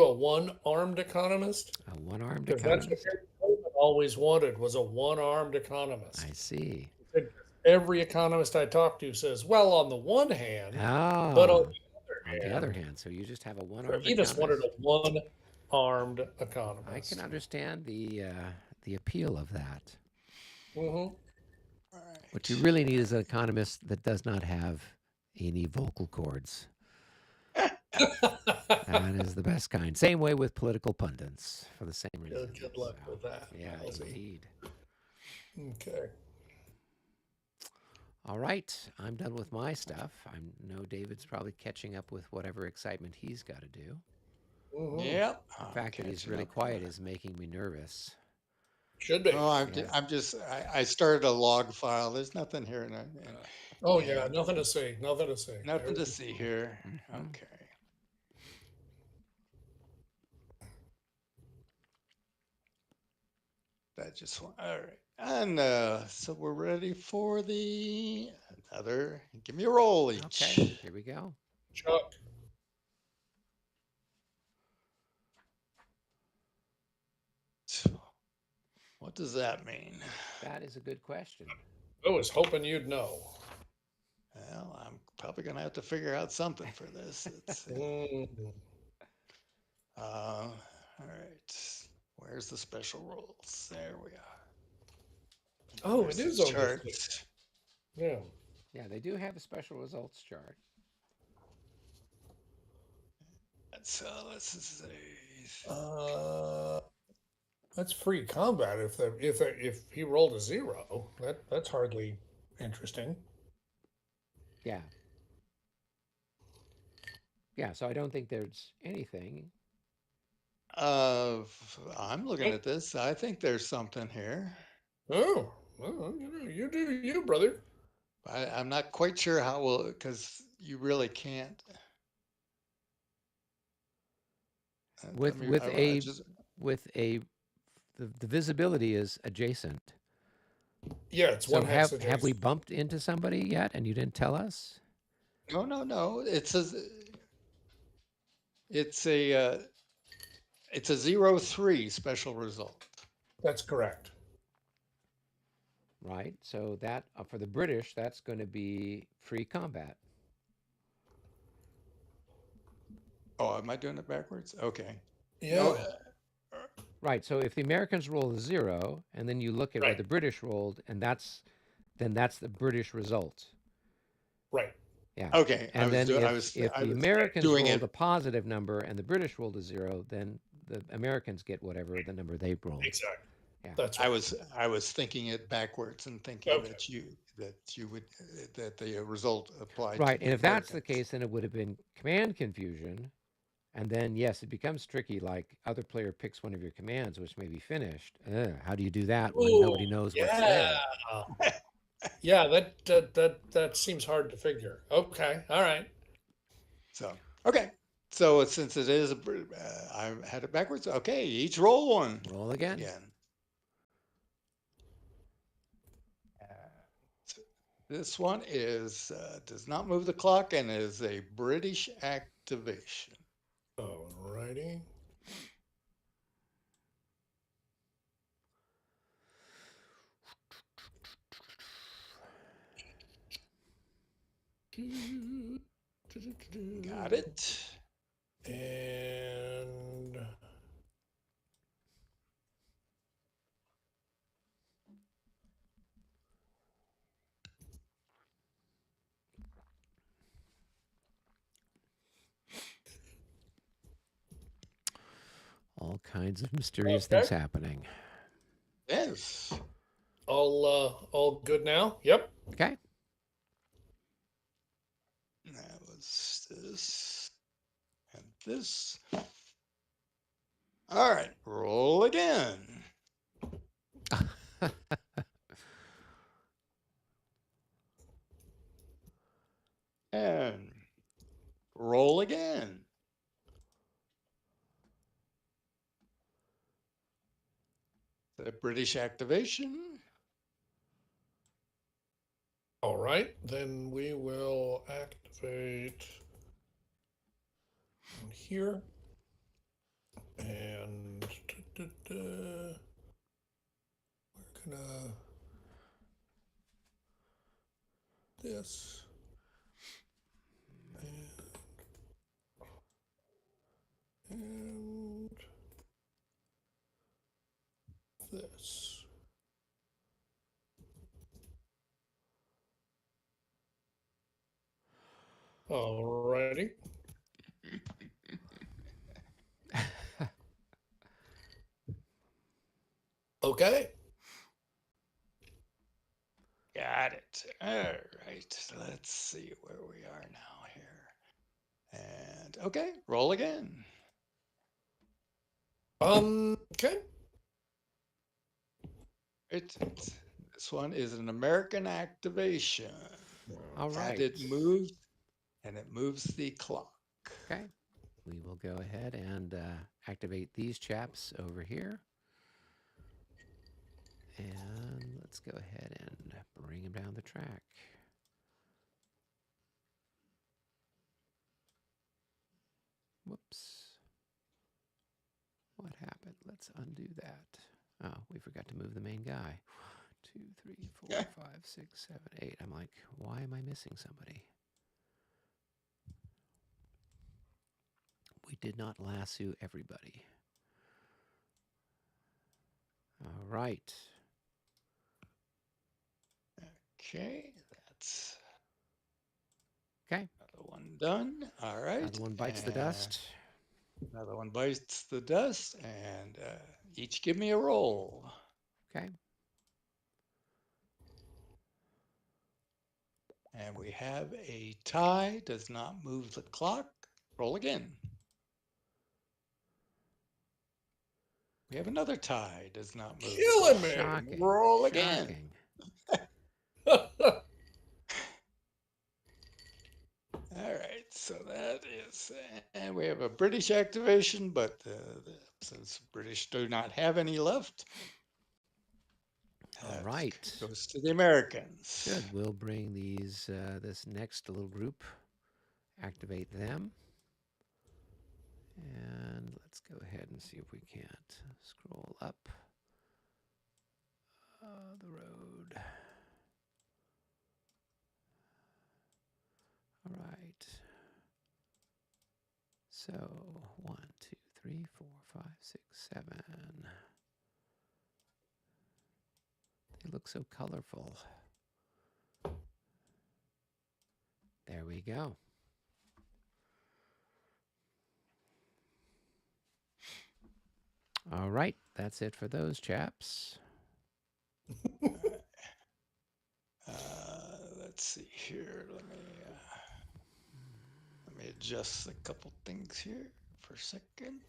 a one-armed economist? a one-armed Because that's what economist. Harry Truman always wanted, was a one-armed economist. I see. He said, every economist I talk to says, well, on the one hand, but on Ah, on the the other other hand, hand, so you just have a so one-armed he just wanted economist. a one-armed I can economist. understand the appeal of that. Hmm. All What you right. really need is an economist that does not have any vocal cords. That is the best kind. Same way with political pundits for the same reason. Good luck So, with that, yeah, Ozzy. indeed. Okay. All right, I'm done with my stuff. I know David's probably catching up with whatever excitement he's got to do. Hmm. Yep. The I'm fact that he's catching really up on quiet that. is making me nervous. Should be. Oh, Yeah. I'm just, I started a log file. There's nothing here Oh yeah, and nothing to see. Nothing to see. nothing to see here. Mm-hmm. Okay. That just one. All right. And so we're ready for the another. Give me a roll each. Okay, here we go. Chuck. What does that mean? That is a good question. I was hoping you'd know. Well, I'm probably going to have to figure out something for this. Let's see. Mm. All right. Where's the special rules? There we are. Oh, There's it the is on this thing. chart. Yeah. Yeah, they do have a special results chart. So let's see. Uh, that's free combat. If he rolled a zero, that's hardly interesting. Yeah. Yeah, so I don't think there's anything. Uh, I'm looking Oh, at this. I think there's something here. oh, well, you do you, brother. I'm not quite sure how we'll, because you really can't. Let With me, with I a just, with a the visibility is adjacent. Yeah, it's So one hex have we adjacent. bumped into somebody yet and you didn't tell us? no. It says it's a, it's a 0-3 special result. That's correct. Right? So that for the British, that's going to be free combat. Oh, am I doing it backwards? Okay. No, Yeah. Right. So if the Americans roll a zero and then you look at what Right. the British rolled, and that's the British result. Right. Yeah. okay. And then if I the was Americans doing rolled it a positive number and the British rolled a zero, then the Americans get whatever the number they rolled. Exactly. Yeah. That's I right. was I was thinking it backwards and thinking Okay. that you would that the result applied to Right. And the if that's the Americans. case, then it would have been command confusion. And then, yes, it becomes tricky. Like other player picks one of your commands, which may be finished. How do you do that when Oh, nobody knows what's yeah. there? Yeah, that seems hard to figure. Okay. All right. So okay, so since it is I had it backwards. Okay, each roll one Roll again. again. So this one is does not move the clock and is a British activation. All righty. Got it. And All kinds of mysterious okay. things happening. Yes. All good now? Yep. Okay. That was this and this. All right, roll again. And roll again. The British activation. All right. Then we will activate on here. And we're gonna this and this. Alrighty. Okay. Got it. All right. Let's see where we are now here. And okay, roll again. Okay. This one is an American activation. All And right. it moves and it moves the clock. Okay. We will go ahead and activate these chaps over here. And let's go ahead and bring them down the track. Whoops. What happened? Let's undo that. Oh, we forgot to move the main guy. 2, 3, 4, Yeah. 5, 6, 7, 8. I'm like, why am I missing somebody? We did not lasso everybody. All right. Okay, that's Okay. another one done. All right. Another one bites the And dust. another one bites the dust. And each give me a roll. Okay. And we have a tie, does not move the clock. Roll again. We have another tie, does not move the Killing clock. me. Shocking. Roll again. Shocking. All right, so that is, and we have a British activation, but since British do not have any left, All that right. goes to the Americans. Good. We'll bring these this next little group, activate them. And let's go ahead and see if we can't scroll up the road. All right. So 1, 2, 3, 4, 5, 6, 7. They look so colorful. There we go. All right, that's it for those chaps. Let's see here. Let me adjust a couple things here for a second.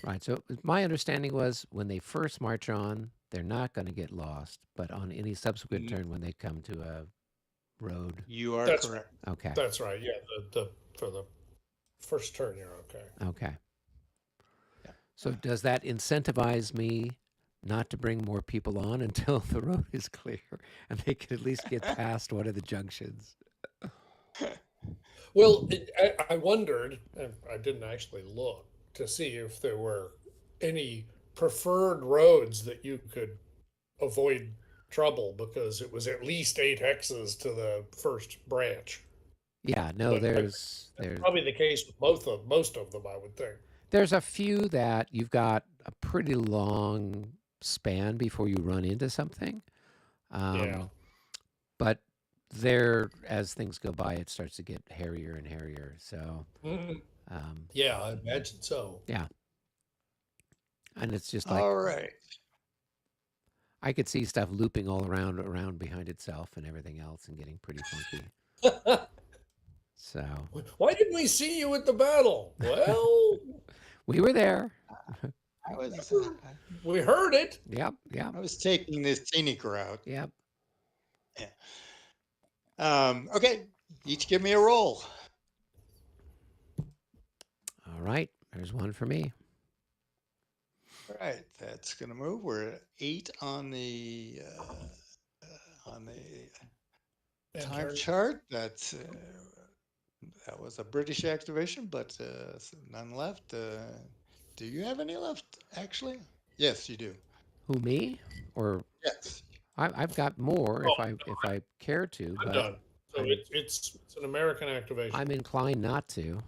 Right, so my understanding was when they first march on, they're not going to get lost, but on any subsequent turn when they come to a road. You are That's correct. Okay. That's right. Yeah, the for the first turn, you're okay. Okay. Yeah. So does that incentivize me not to bring more people on until the road is clear and they can at least get past one of the junctions? Well, I wondered, and I didn't actually look to see if there were any preferred roads that you could avoid trouble because it was at least 8 hexes to the first branch. Yeah, no, But there's that's probably the case with most of them, I would think. there's a few that you've got a pretty long span before you run into something. Yeah. But there, as things go by, it starts to get hairier and hairier. So, Mhm. um, Yeah, I imagine so. yeah. And it's just like All right. I could see stuff looping all around behind itself and everything else and getting pretty funky. So Why didn't we see you at the battle? Well, we were there. I was we heard it. Yep, yep, I was taking this scenic route. yep. Yeah. Okay, each give me a roll. All right, there's one for me. All right, that's gonna move. We're at 8 on the And time turn. chart. That was a British activation, but none left. Do you have any left? Actually, yes, you do. Who, me? Or Yes. I've got more Oh, if I care to, I'm but done. So I'm it's an American activation. I'm inclined not to,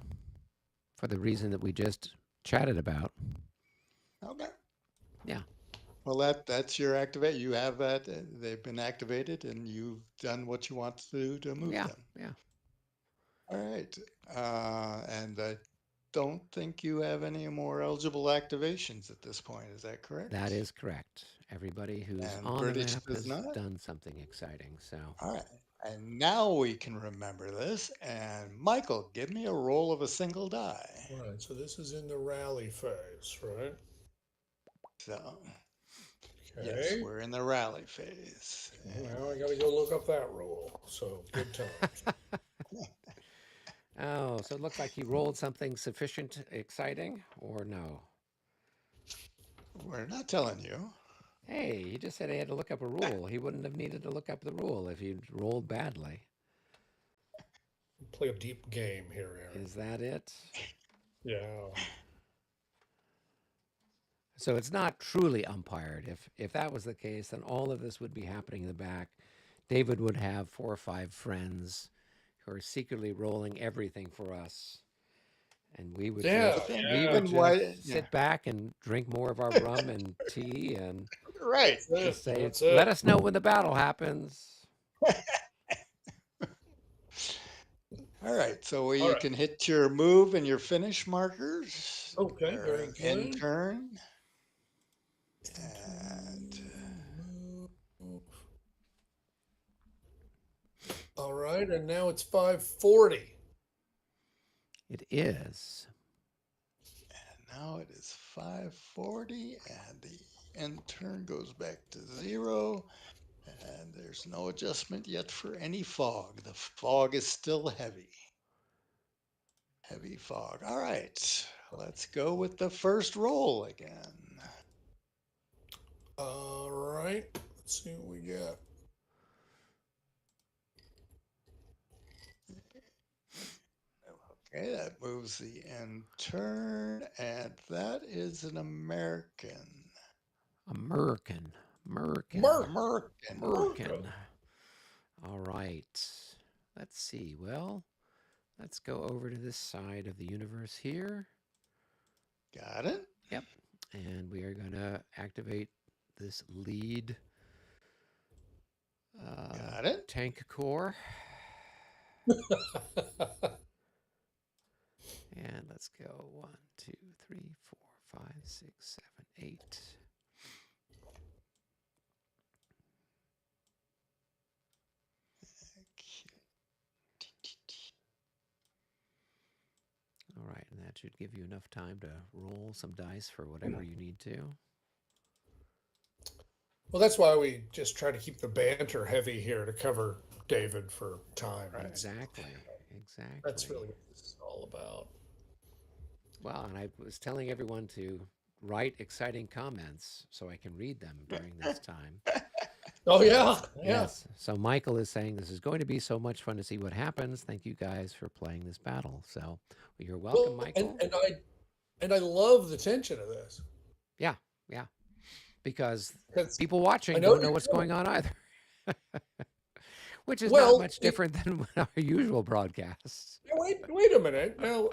for the reason that we just chatted about. Okay. Yeah, Well, that's your activate. You have that. They've been activated, and you've done what you want to do to move yeah, them. yeah. All right. And I don't think you have any more eligible activations at this point. Is that correct? That is correct. Everybody who's And on the British map does has not. done something exciting. So All right. And now we can remember this. And Michael, give me a roll of a single die. All right. So this is in the rally phase, right? So, yes, Okay. we're in the rally phase. Now I got to go look up that rule. So good times. oh, so it looks like he rolled something sufficient exciting, or no? We're not telling you. Hey, he just said he had to look up a rule. He wouldn't have needed to look up the rule if he'd rolled badly. Play a deep game here, Aaron. Is that it? Yeah. So it's not truly umpired. If that was the case, then all of this would be happening in the back. David would have 4 or 5 friends who are secretly rolling everything for us, and Yeah, we yeah. would Then why? just Yeah, sit back and drink more of our rum and tea and right. That's it. just say, That's "Let it. us know when the battle happens." All right. So All you right. can hit your move and your finish markers Okay, very or end good. turn. And Turn, move. All right, and now it's 5:40. It is. now it is 5:40, and the end turn goes back to 0. And there's no adjustment yet for any fog. The fog is still heavy. Heavy fog. All right. Let's go with the first roll again. All right, let's see what we got. Okay, that moves the end turn, and that is an American. American. American. Mark, American. America. American. All right. Let's see. Well, let's go over to this side of the universe here. Got it? Yep. And we are going to activate this lead Got it? tank core. And let's go 1, 2, 3, 4, 5, 6, 7, 8. All right, and that should give you enough time to roll some dice for whatever you need to. Well, that's why we just try to keep the banter heavy here to cover David for time. Right. Exactly. That's Exactly. really what this is all about. Well, and I was telling everyone to write exciting comments so I can read them during this time. Oh So, yeah, yeah. yes. So Michael is saying this is going to be so much fun to see what happens. Thank you guys for playing this battle. So well, you're welcome, Well, Michael. and I love the tension of this Yeah, yeah. Because because people I watching know don't know you're what's coming. going on either. Which is not Well, much different than our usual broadcasts. wait a minute. Now,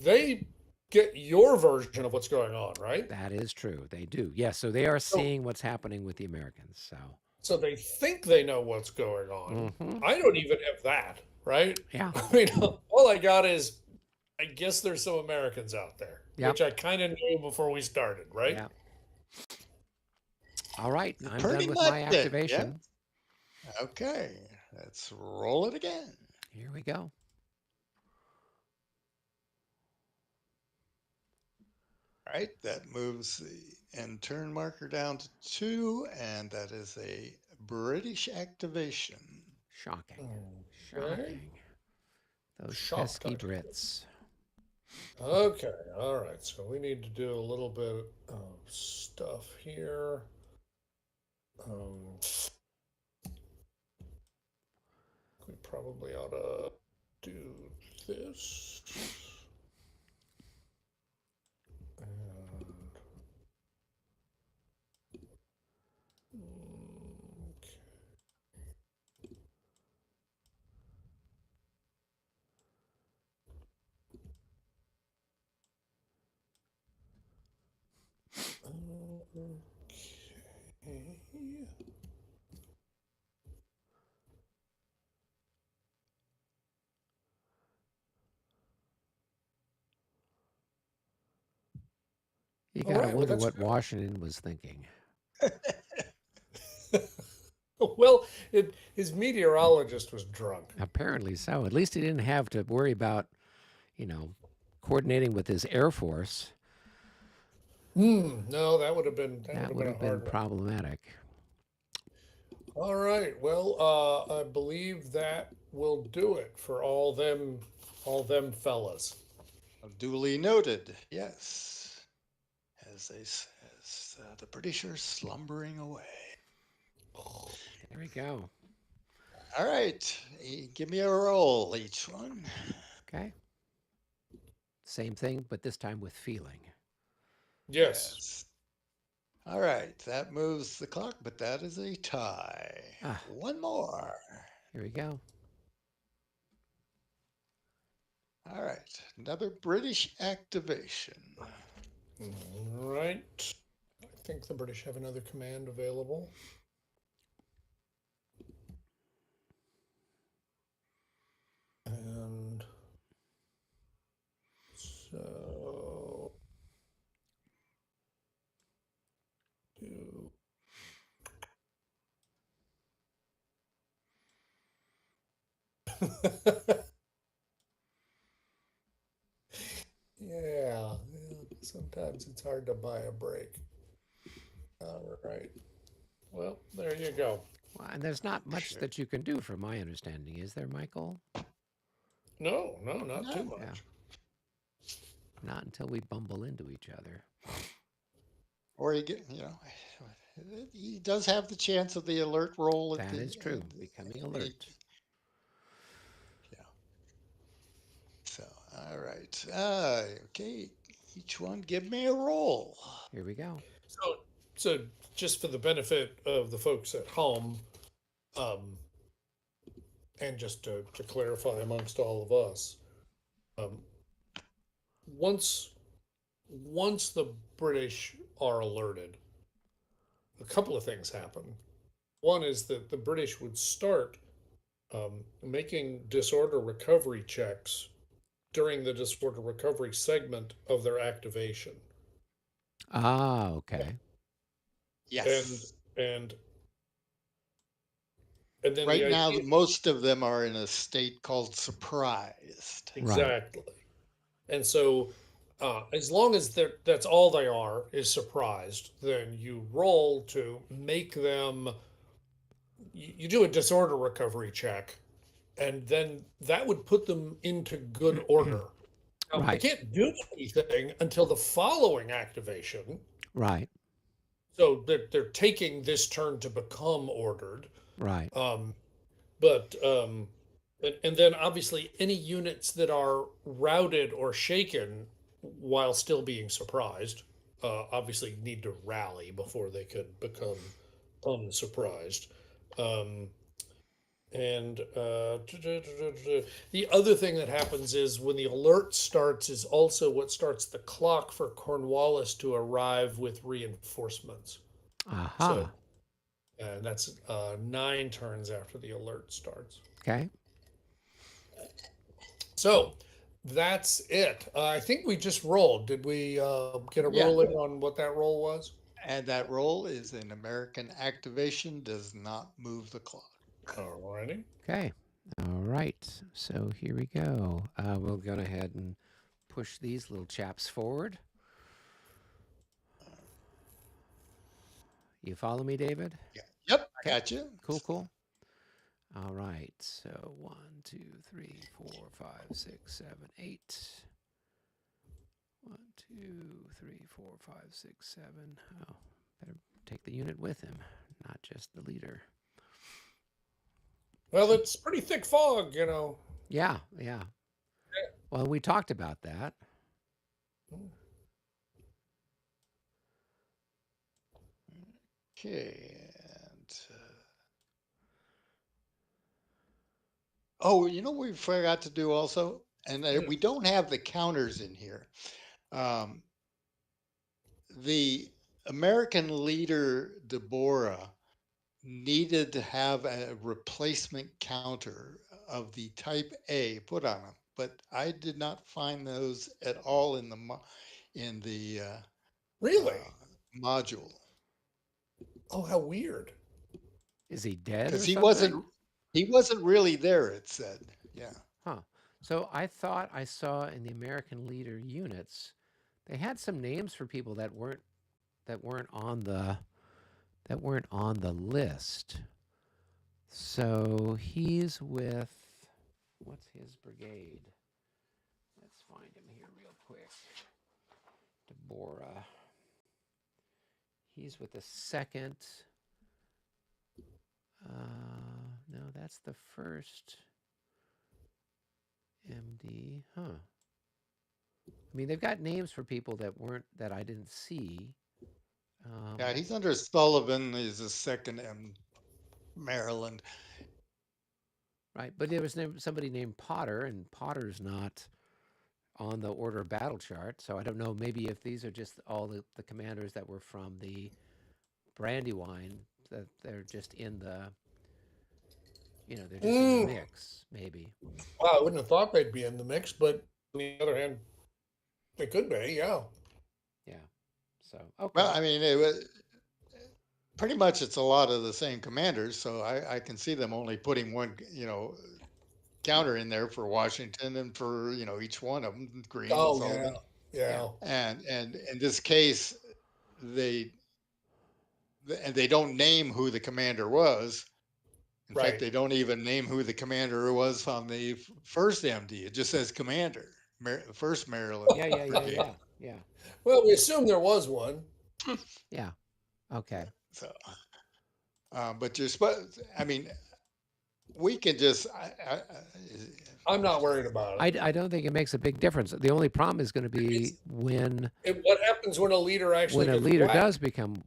they get your version of what's going on, right? That is true. They do. Yes. So they are So, seeing what's happening with the Americans. So, so they think they know what's going on. mm-hmm. I don't even have that, right? Yeah. I mean, all I got is I guess there's some Americans out there, Yep. which I kind of knew before we started, right? Yeah. All right. I'm done Pretty with much my it. Yeah. activation. Okay. Let's roll it again. Here we go. All right. That moves the end turn marker down to 2, and that is a British activation. Shocking. Okay. Shocking. Those Shocked. pesky Brits. Okay, all right. So we need to do a little bit of stuff here. We probably ought to do this. And okay. Okay. You All got to right. Well, wonder that's what Washington was thinking. well. His meteorologist was drunk. Apparently so. At least he didn't have to worry about, you know, coordinating with his Air Force. No, that would have been That would a have been hard one. problematic. All right. Well, I believe that will do it for all them fellas. Duly noted. Yes. As the British are slumbering away. There we go. All right. Give me a roll, each one. Okay. Same thing, but this time with feeling. Yes. Yes. All right, that moves the clock, but that is a tie. Ah, One more. here we go. All right, another British activation. All right. I think the British have another command available. And so do yeah, sometimes it's hard to buy a break. All right. Well, there you go. Well, and there's not much Sure. that you can do, from my understanding, is there, Michael? No, no, not too No, Yeah, much. not until we bumble into each other. or he does have the chance of the alert roll at That the is true. end. Becoming He- alert. yeah. So, all right. Okay. Each one, give me a roll. Here we go. So, so just for the benefit of the folks at home, um, and just to clarify amongst all of us, um, once once the British are alerted, a couple of things happen. One is that the British would start making disorder recovery checks during the disorder recovery segment of their activation, Ah, okay. and Yes. and and then the Right now, idea most of them are in a state called surprised. Right. exactly. And so, as long as that's all they are is surprised, then you roll to make them. You do a disorder recovery check, and then that would put them into good order. Now, they Right. can't do anything until the following activation. Right. So they're taking this turn to become ordered. Right. Um, but then obviously any units that are routed or shaken while still being surprised obviously need to rally before they could become unsurprised. Um, and the other thing that happens is when the alert starts is also what starts the clock for Cornwallis to arrive with reinforcements. So, Aha. and that's 9 turns after the alert starts. Okay. So that's it. I think we just rolled. Did we get a Yeah. ruling on what that roll was? And that roll is an American activation, does not move the clock. Alrighty. Okay. All right. So here we go. We'll go ahead and push these little chaps forward. You follow me, David? Yeah. Yep, I Okay. got you. Cool, cool. All right. So 1, 2, 3, 4, 5, 6, 7, 8. 1, 2, 3, 4, 5, 6, 7. Oh, better take the unit with him, not just the leader. Well, it's pretty thick fog, you know. Yeah, yeah. Well, we talked about that. Okay. And, oh, you know what we forgot to do also? And we don't have the counters in here. Um, the American leader, Deborah, needed to have a replacement counter of the type A put on them, but I did not find those at all in the Really? uh, module Oh, how weird. Is he dead because or he something? wasn't really there. It said, yeah. Huh. So I thought I saw in the American leader units, they had some names for people that weren't on the list. So he's with, what's his brigade? Let's find him here real quick. Deborah. He's with the second. No, that's the first MD. Huh. I mean, they've got names for people that I didn't see. Yeah, he's under Sullivan. He's the second in Maryland. Right, but there was somebody named Potter, and Potter's not on the order of battle chart. So I don't know. Maybe if these are just all the commanders that were from the Brandywine, that they're just in the, they're just in the Mm. mix. Maybe. Well, I wouldn't have thought they'd be in the mix, but on the other hand, they could be. Yeah. Yeah. So Well, okay. I mean, it was pretty much it's a lot of the same commanders, so I can see them only putting one, counter in there for Washington and for each one of them, Greene and Oh yeah. Sullivan, Yeah. Yeah. and in this case, they and they don't name who the commander was. In fact, Right. they don't even name who the commander was on the first MD. It just says commander, First Maryland Yeah. Yeah. Yeah. Brigade. Yeah. Yeah. Well, we assume there was one. Yeah. Okay. So, but you're supposed. I mean, we can just. I'm not worried about it. I don't think it makes a big difference. The only problem is going to be It's, what happens when a leader actually when a gets leader whacked? does become,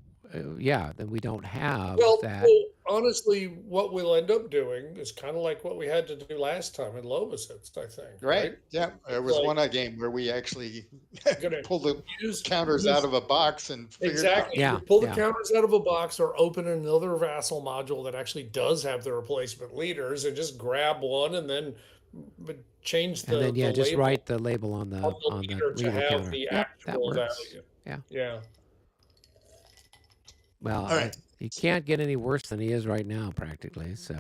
yeah, then we don't have Well, that. well, honestly, what we'll end up doing is kind of like what we had to do last time in Lovasitz, I think, Right. right? Yeah. There It's was like one game where we actually gonna pulled the use counters out use of a box and figured out. exactly Yeah. either pull the Yeah. counters out of a box or open another vassal module that actually does have the replacement leaders and just grab one and then change And then the yeah, just label write the label on of the the on the leader to leader have counter. the Yep, that actual works. value. Yeah. Yeah. Well, All right. he can't get any worse than he is right now, practically. So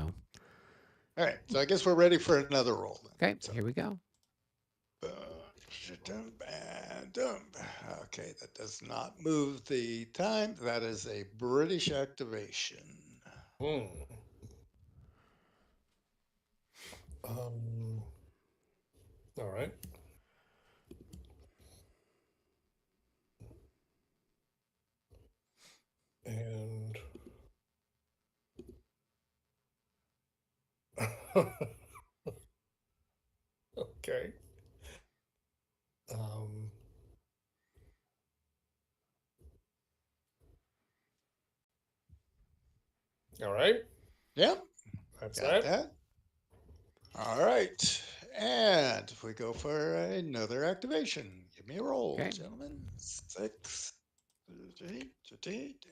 All right. So I guess we're ready for another roll. Then. okay, here we go. Okay, that does not move the time. That is a British activation. Hmm. Um, all right. And okay. Um, all right. Yep, That's got that. that. All right. And we go for another activation. Give me a roll, Okay. gentlemen. 6,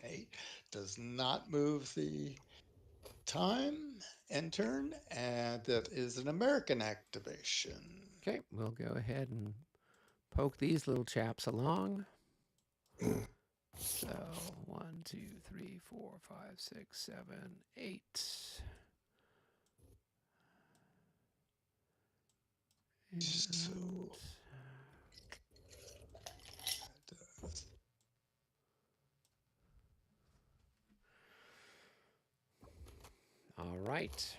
8. Does not move the time and turn. And that is an American activation. Okay, we'll go ahead and poke these little chaps along. So 1, 2, 3, 4, 5, 6, 7, 8. So, And all right.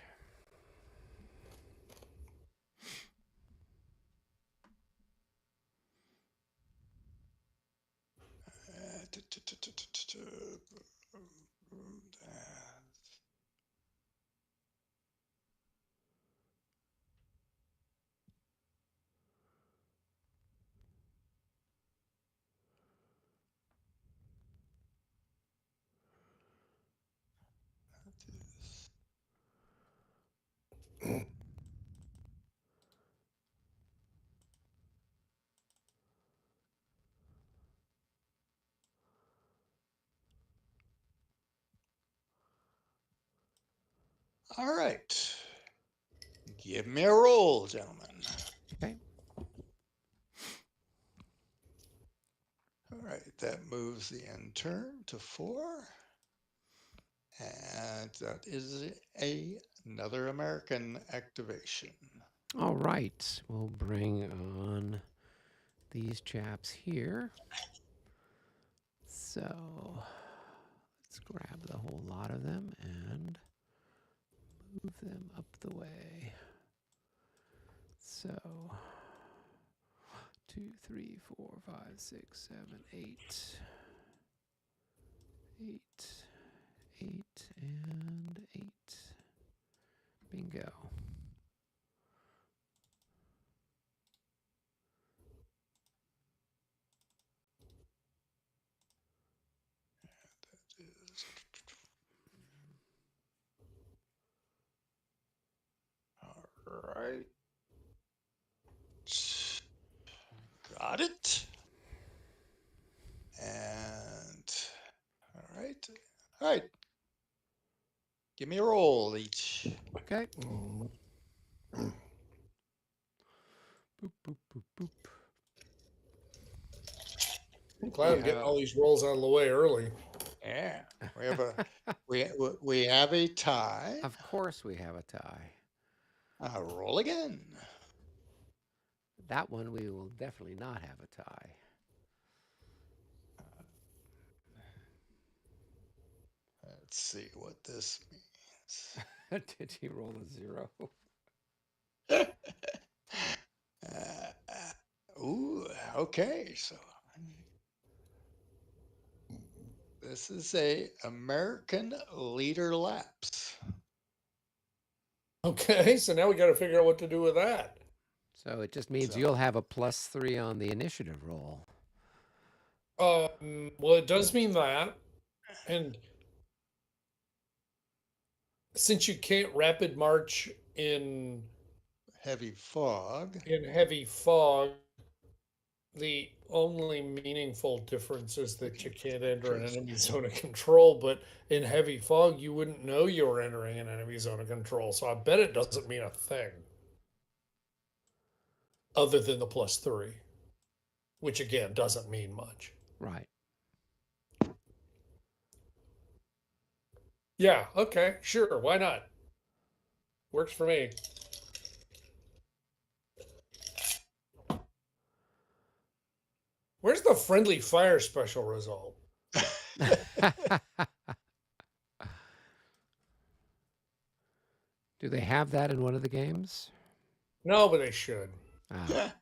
All right. Give me a roll, gentlemen. Okay. All right, that moves the end turn to 4. And that is another American activation. All right. We'll bring on these chaps here. So let's grab the whole lot of them and move them up the way. So 2, 3, 4, 5, 6, 7, 8. 8, 8, and 8. Bingo. me a roll each. Okay. Mm. Boop, boop, boop, boop. I'm We glad I'm getting have, all these rolls out of the way early. yeah, we have a we have a tie. Of course, we have a tie. Roll again. That one we will definitely not have a tie. Let's see what this means. Did he roll a 0? Ooh, okay. So this is a American leader lapse. Okay, so now we got to figure out what to do with that. So it just means So you'll have a +3 on the initiative roll. Well, it does mean that, and since you can't rapid march heavy fog. in heavy fog, the only meaningful difference is that you can't enter an enemy zone of control. But in heavy fog, you wouldn't know you were entering an enemy zone of control. So I bet it doesn't mean a thing other than the +3, which again doesn't mean much. Right. Yeah, okay, sure, why not? Works for me. Where's the friendly fire special result? Do they have that in one of the games? No, but they should. Ah.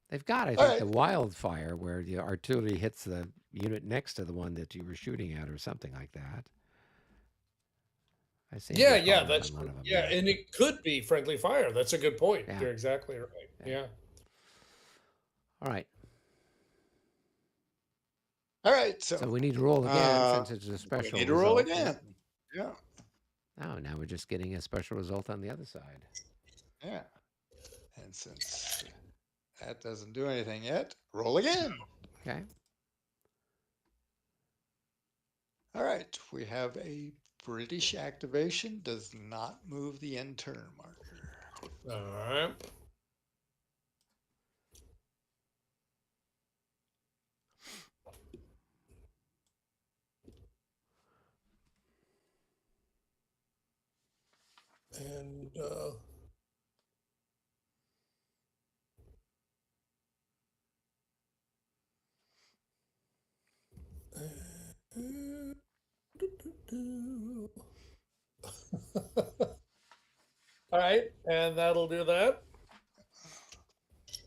They've got, I All think, right. the wildfire where the artillery hits the unit next to the one that you were shooting at, or something like that. I seem to Yeah, recall yeah, that that's in one of them. yeah, and it could be friendly fire. That's a good point. Yeah. You're exactly right. Yeah. Yeah. All right. All right. So we need to roll again since it's a we special need to roll result. again. Yeah. Oh, now we're just getting a special result on the other side. Yeah. And since that doesn't do anything yet, roll again. Okay. All right. We have a British activation does not move the end turn marker. All right. And all right, and that'll do that.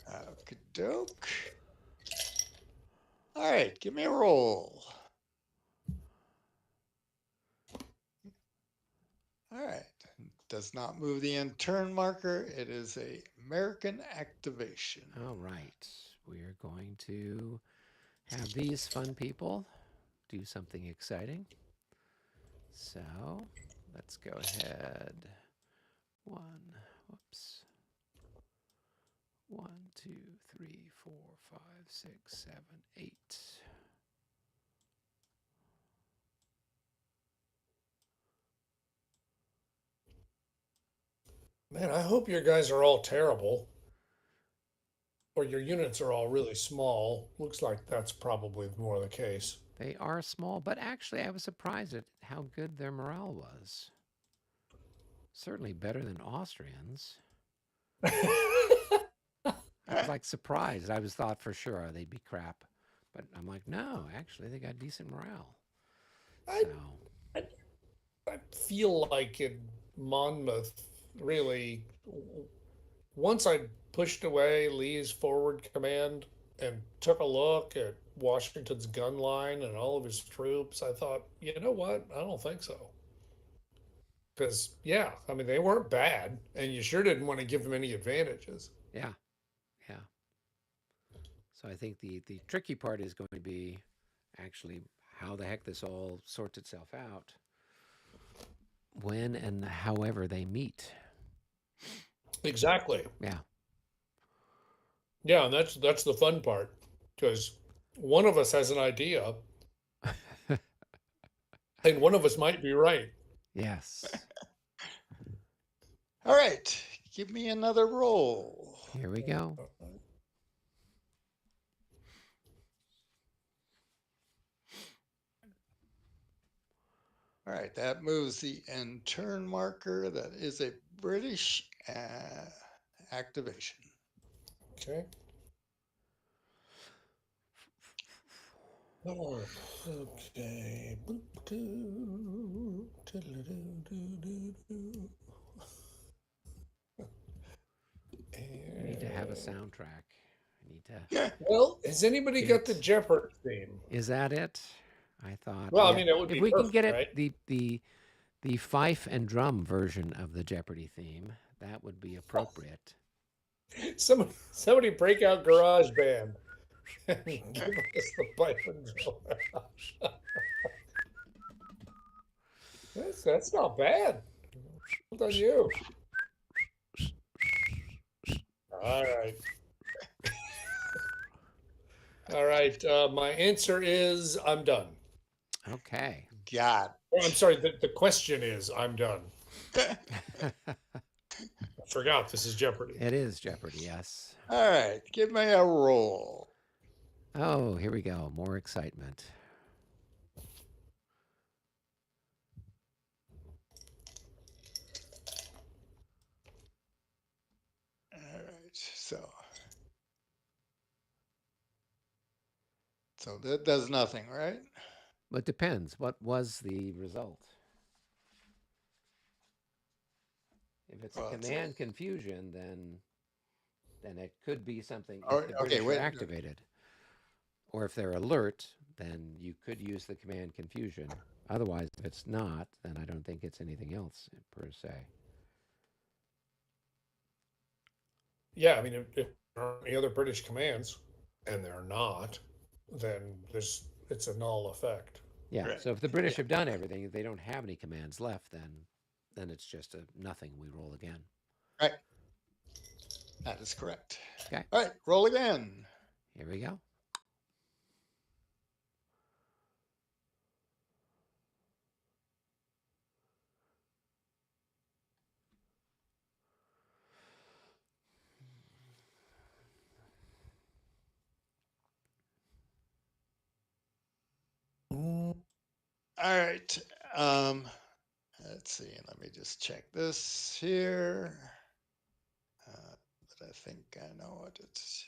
Okie doke. All right, give me a roll. All right. Does not move the end turn marker. It is a American activation. All right. We're going to have these fun people do something exciting. So let's go ahead. Whoops. 1, 2, 3, 4, 5, 6, 7, 8. Man, I hope your guys are all terrible. Or your units are all really small. Looks like that's probably more the case. They are small, but actually, I was surprised at how good their morale was. Certainly better than Austrians. I was like surprised. I was thought for sure they'd be crap, but I'm like, no, actually, they got decent morale. I, I, I feel like in Monmouth, really, once I pushed away Lee's forward command and took a look at Washington's gun line and all of his troops, I thought, you know what? I don't think so. Because, yeah, I mean, they weren't bad, and you sure didn't want to give them any advantages. Yeah, yeah. So I think the tricky part is going to be actually how the heck this all sorts itself out when and however they meet. Exactly. Yeah. Yeah, and that's the fun part, because one of us has an idea, And one of us might be right. Yes. All right, give me another roll. Here we go. All right, that moves the end turn marker. That is a British activation. Okay. Oh, okay. I need to have a soundtrack. I need to. Well, has anybody got the Get- Jeopardy theme? Is that it? I thought. Well, I Yeah. mean, it would If be we can get perfect, it, right? the fife and drum version of the Jeopardy theme, that would be appropriate. Somebody break out Garage Band and give us the pipe and drum. That's not bad. Well done, you. All right. All right. My answer is I'm done. Okay. Got. Or, I'm sorry. The question is I'm done. I forgot this is Jeopardy. It is Jeopardy, yes. All right, give me a roll. Oh, here we go. More excitement. All right, so that does nothing, right? But depends. What was the result? If it's a Well, command confusion, then it could be something oh, if the okay, British are wait. activated. Or if they're alert, then you could use the command confusion. Otherwise, if it's not, then I don't think it's anything else per se. Yeah, I mean, if there aren't any other British commands, and they're not, then it's a null effect. Yeah. Right. So if the British Yeah. have done everything, if they don't have any commands left, then it's just a nothing. We roll again. Right. That is correct. Okay. All right, roll again. Here we go. All right. Let's see. Let me just check this here. But I think I know what it's.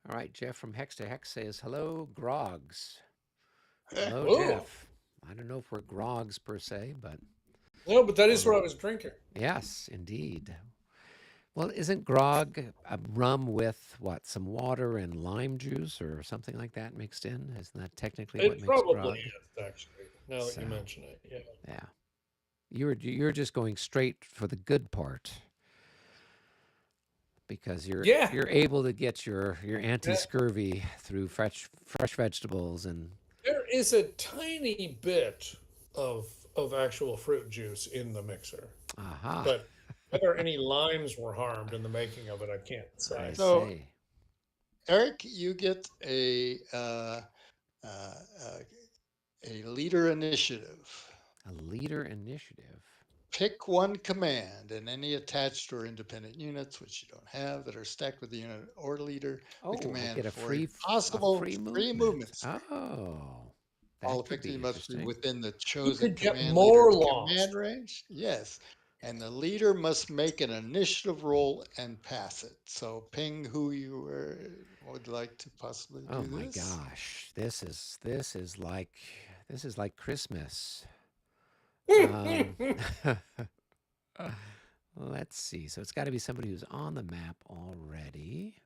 All right. Jeff from Hex to Hex says, hello, Grogs. Hello, Oh, Jeff. I don't know if we're Grogs per se, but no, but that is what I was drinking. yes, indeed. Well, isn't grog a rum with what, some water and lime juice or something like that mixed in? Isn't that technically what It makes probably grog? is actually. Now that So, you mention it, yeah. yeah, you're just going straight for the good part because Yeah, you're able to get your anti yeah. scurvy through fresh vegetables and There is a tiny bit of actual fruit juice in the mixer, aha, but whether any limes were harmed in the making of it, I can't I say. So, see. Eric, you get uh, a leader initiative. A leader initiative. Pick one command and any attached or independent units, which you don't have, that are stacked with the unit or leader. Oh, The I command get for a a possible free free movement. movement speed. Oh, All that could effectively be must be interesting. within the You chosen could get command more leader's lost. command range. Yes. And the leader must make an initiative roll and pass it. So ping who you would like to possibly Oh do my this. gosh, this is like Christmas. Um, Well, let's see. So it's got to be somebody who's on the map already.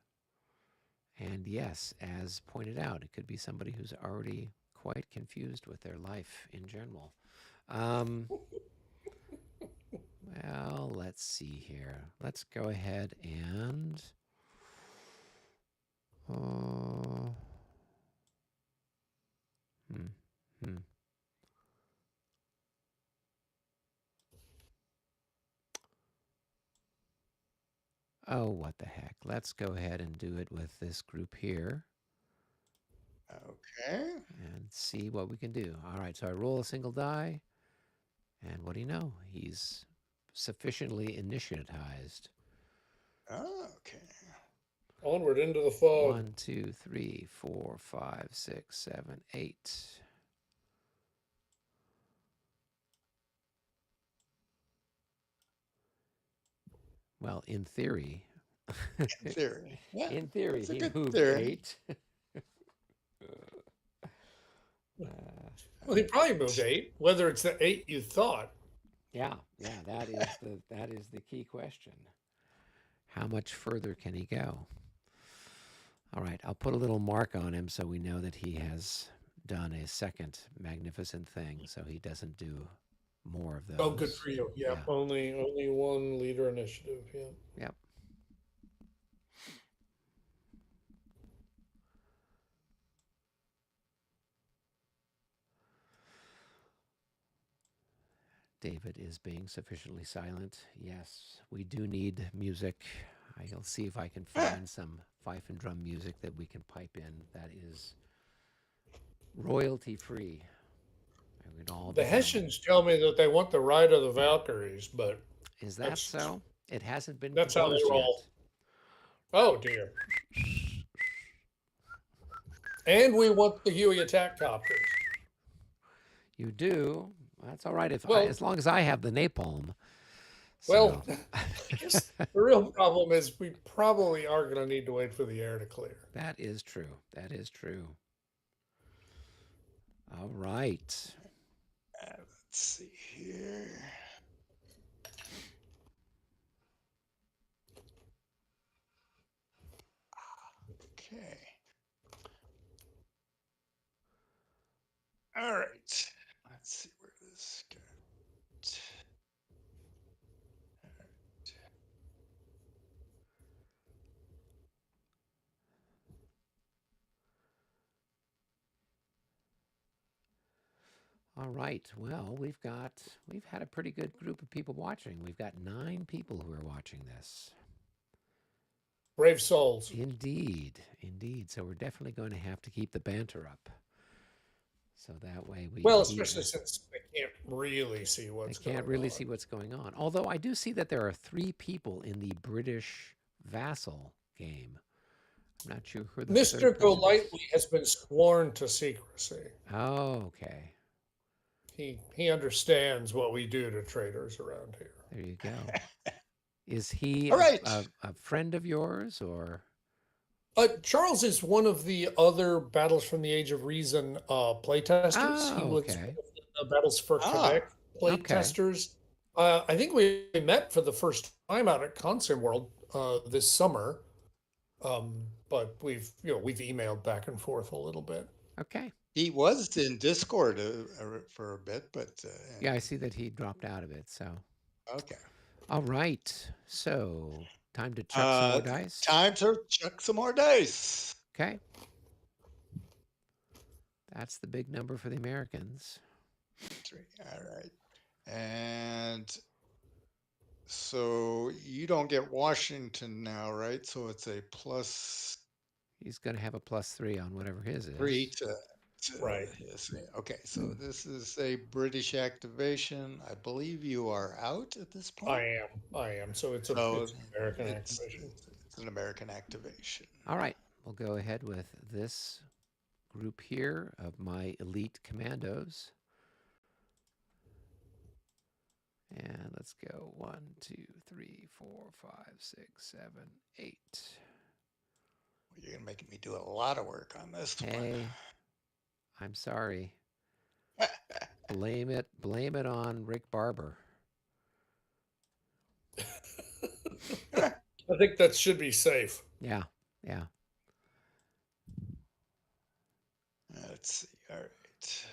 And yes, as pointed out, it could be somebody who's already quite confused with their life in general. Um, well, let's see here. Let's go ahead and. Uh, hmm, hmm. Oh, what the heck. Let's go ahead and do it with this group here. Okay. and see what we can do. All right, so I roll a single die, and what do you know? He's sufficiently initiatized. Okay. Onward into the fog. 1, 2, 3, 4, 5, 6, 7, 8. Well, in theory, In theory. Yeah. in theory, That's a he good moved theory. 8. Well, he probably moved 8, whether it's the 8 you thought. Yeah, yeah, that is the key question. How much further can he go? All right, I'll put a little mark on him so we know that he has done a second magnificent thing, so he doesn't do more of Oh, good those. for you. Yeah, Yeah, only one leader initiative. Yeah. yep. David is being sufficiently silent. Yes, we do need music. I'll see if I can find some fife and drum music that we can pipe in that is royalty free. It would all The become. Hessians tell me that they want the Ride of the Valkyries, but Is that that's so? It hasn't been that's how they composed yet. roll. Oh dear. And we want the Huey attack copters. You do. That's all right Well, as long as I have the napalm. well, So I guess the real problem is we probably are going to need to wait for the air to clear. that is true. That is true. All right. Let's see here. Okay. All right. Let's see where this goes. All right. Well, we've had a pretty good group of people watching. We've got 9 people who are watching this. Brave souls. Indeed. Indeed. So we're definitely going to have to keep the banter up. So that way we Well, keep especially since they can't really see they what's can't going really on. see what's going on. Although I do see that there are 3 people in the British vassal game. I'm not sure who the Mr. third person is. Golightly has been sworn to secrecy. Oh, okay. He understands what we do to traitors around here. There you go. Is he All right. a friend of yours or? Charles is one of the other Battles from the Age of Reason playtesters. He Oh, was one okay. of the Battles for Ah, Quebec Okay. playtesters. I think we met for the first time out at Concert World this summer, but we've emailed back and forth a little bit. Okay. he was in Discord for a bit, but Yeah, I see that he dropped out of it. So, okay. all right. So, time to chuck some more dice. Time to chuck some more dice. Okay. That's the big number for the Americans. 3. All right. And so you don't get Washington now, right? So it's a plus He's going to have a +3 on whatever his is. 3 to Right. his. Okay, so this is a British activation. I believe you are out at this point. I am. So it's an American activation. It's an American activation. All right. We'll go ahead with this group here of my elite commandos. And let's go 1, 2, 3, 4, 5, 6, 7, 8. You're gonna make me do a lot of work on this Hey, I'm sorry. Blame it on Rick Barber. I think that should be safe. Yeah, yeah. Let's see. All right.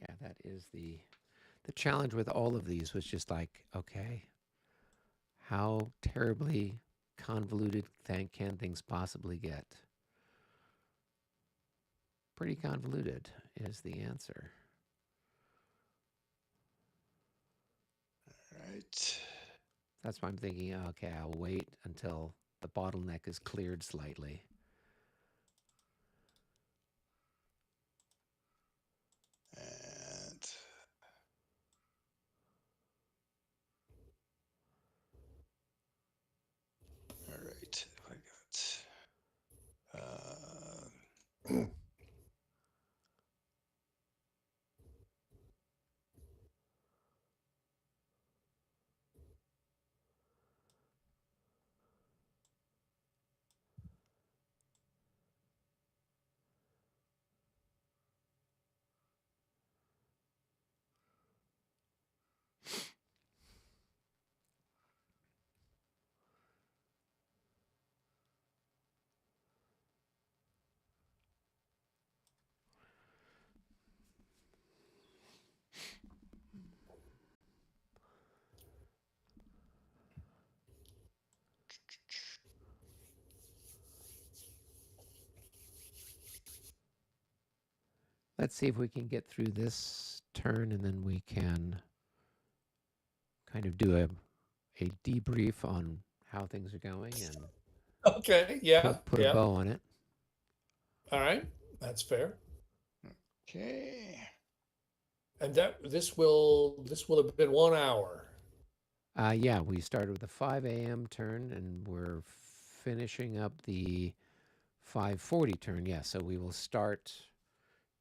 Yeah, that is the challenge with all of these was just like, okay, how terribly convoluted can things possibly get? Pretty convoluted is the answer. All right. That's why I'm thinking, okay, I'll wait until the bottleneck is cleared slightly. And all right, I got. Let's see if we can get through this turn, and then we can kind of do a debrief on how things are going and Okay. Yeah. put a Yeah. bow on it. All right. That's fair. Okay. And this will have been 1 hour. Yeah, we started with the 5 a.m. turn, and we're finishing up the 5:40 turn. Yeah, so we will start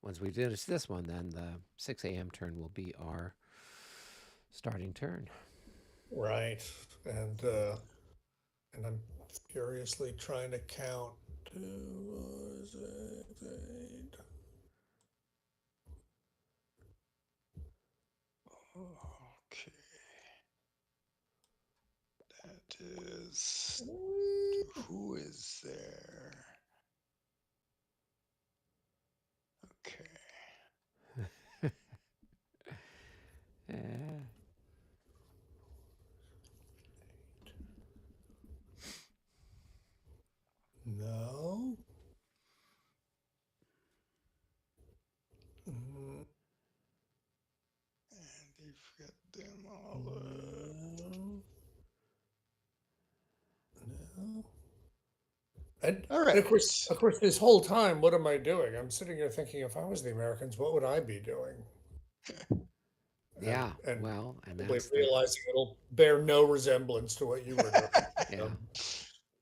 once we finish this one. Then the 6 a.m. turn will be our starting turn. Right. And I'm furiously trying to count 2, 6, 8. Okay. That is. Who is there? Okay. Uh, No. Mm, And you've got them all. No. No. And, All and right. of course, this whole time, what am I doing? I'm sitting here thinking, if I was the Americans, what would I be doing? yeah, And well, and probably that's the realizing it'll bear no resemblance to what you were doing. yeah.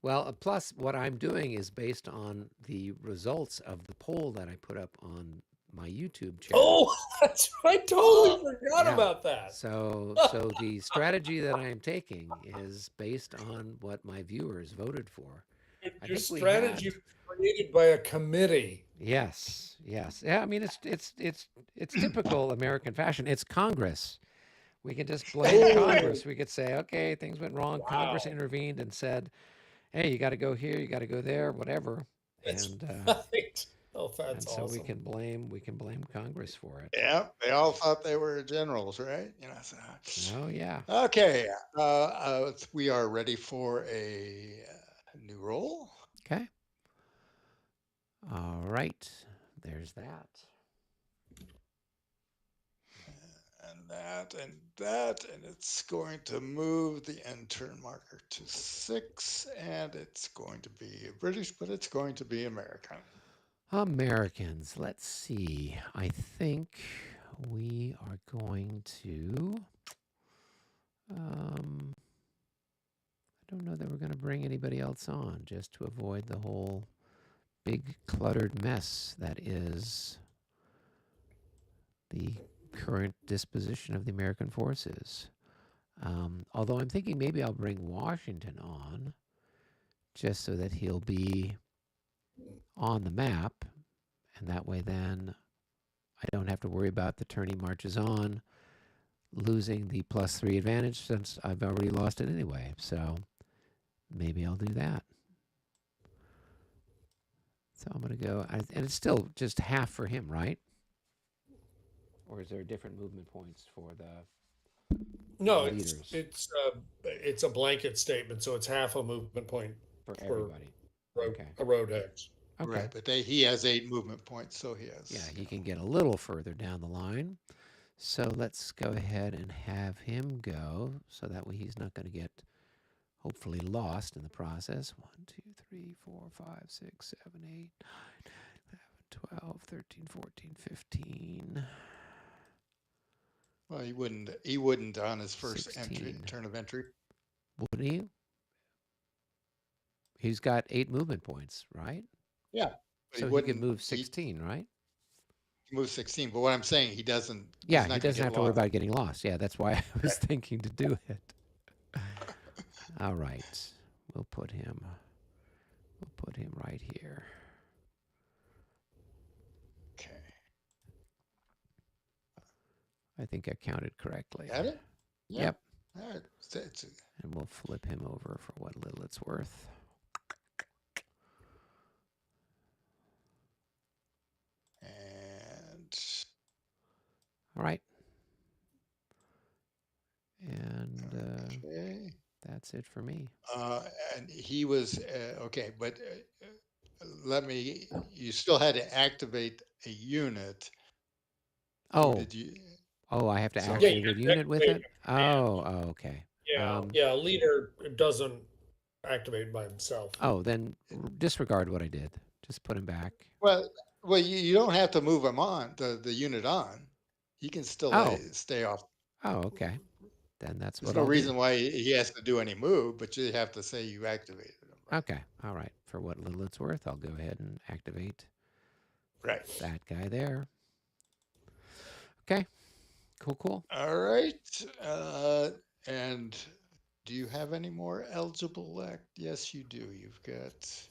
Well, plus what I'm doing is based on the results of the poll that I put up on my YouTube channel. Oh, I totally forgot Yeah. about that. So the strategy that I am taking is based on what my viewers voted for. I Your think we strategy had was created by a committee. yes, yes. Yeah, I mean it's typical American fashion. It's Congress. We can just blame Oh, Congress. We could say, okay, things went wrong. Congress wow. intervened and said, hey, you got to go here, you got to go there, whatever. That's And right. Oh, that's and so awesome. we can blame Congress for it. Yeah, they all thought they were generals, right? So. Oh yeah. Okay. We are ready for a new roll. Okay. All right. There's that. And it's going to move the end turn marker to 6, and it's going to be British, but it's going to be American. Americans. Let's see. I think we are going to. I don't know that we're going to bring anybody else on just to avoid the whole big cluttered mess that is the current disposition of the American forces. Although I'm thinking maybe I'll bring Washington on just so that he'll be on the map, and that way then I don't have to worry about the turn he marches on losing the +3 advantage since I've already lost it anyway. So maybe I'll do that. So I'm going to go, and it's still just half for him, right? Or is there different movement points for the No, leaders it's a blanket statement, so it's half a movement point for for everybody? Okay. a road hex. Okay. Right, but he has 8 movement points, so he has. Yeah, he can get a little further down the line. So let's go ahead and have him go, so that way he's not going to get hopefully lost in the process. 1, 2, 3, 4, 5, 6, 7, 8, 12, 13, 14, 15, Well, he wouldn't on his first entry 16. turn of entry. Wouldn't he? He's got 8 movement points, right? Yeah, but he So he could wouldn't. move He 16, right? moves 16. But what I'm saying, he doesn't. Yeah, He's he not going to doesn't get have to worry lost. about getting lost. Yeah, that's why I was Right. thinking to do it. All right. We'll put him right here. Okay. I think I counted correctly. Got it? Yeah. Yep. All right. And we'll flip him over for what little it's worth. And All right. And okay. that's it for me. Uh, and he was okay, but let me. You still had to activate a unit. Or Oh, did you? I have to So Yeah, you activate a have to unit with activate it? a command. Okay. Yeah, yeah. A leader doesn't activate by himself. Then disregard what I did. Just put him back. well, you don't have to move him on the unit on. He can still Oh, stay off. okay. Then that's There's what no I'll do. reason why he has to do any move, but you have to say you activated him, right? Okay. All right. For what little it's worth, I'll go ahead and activate Right. that guy there. Okay. Cool. All right. And do you have any more eligible act? Yes, you do. You've got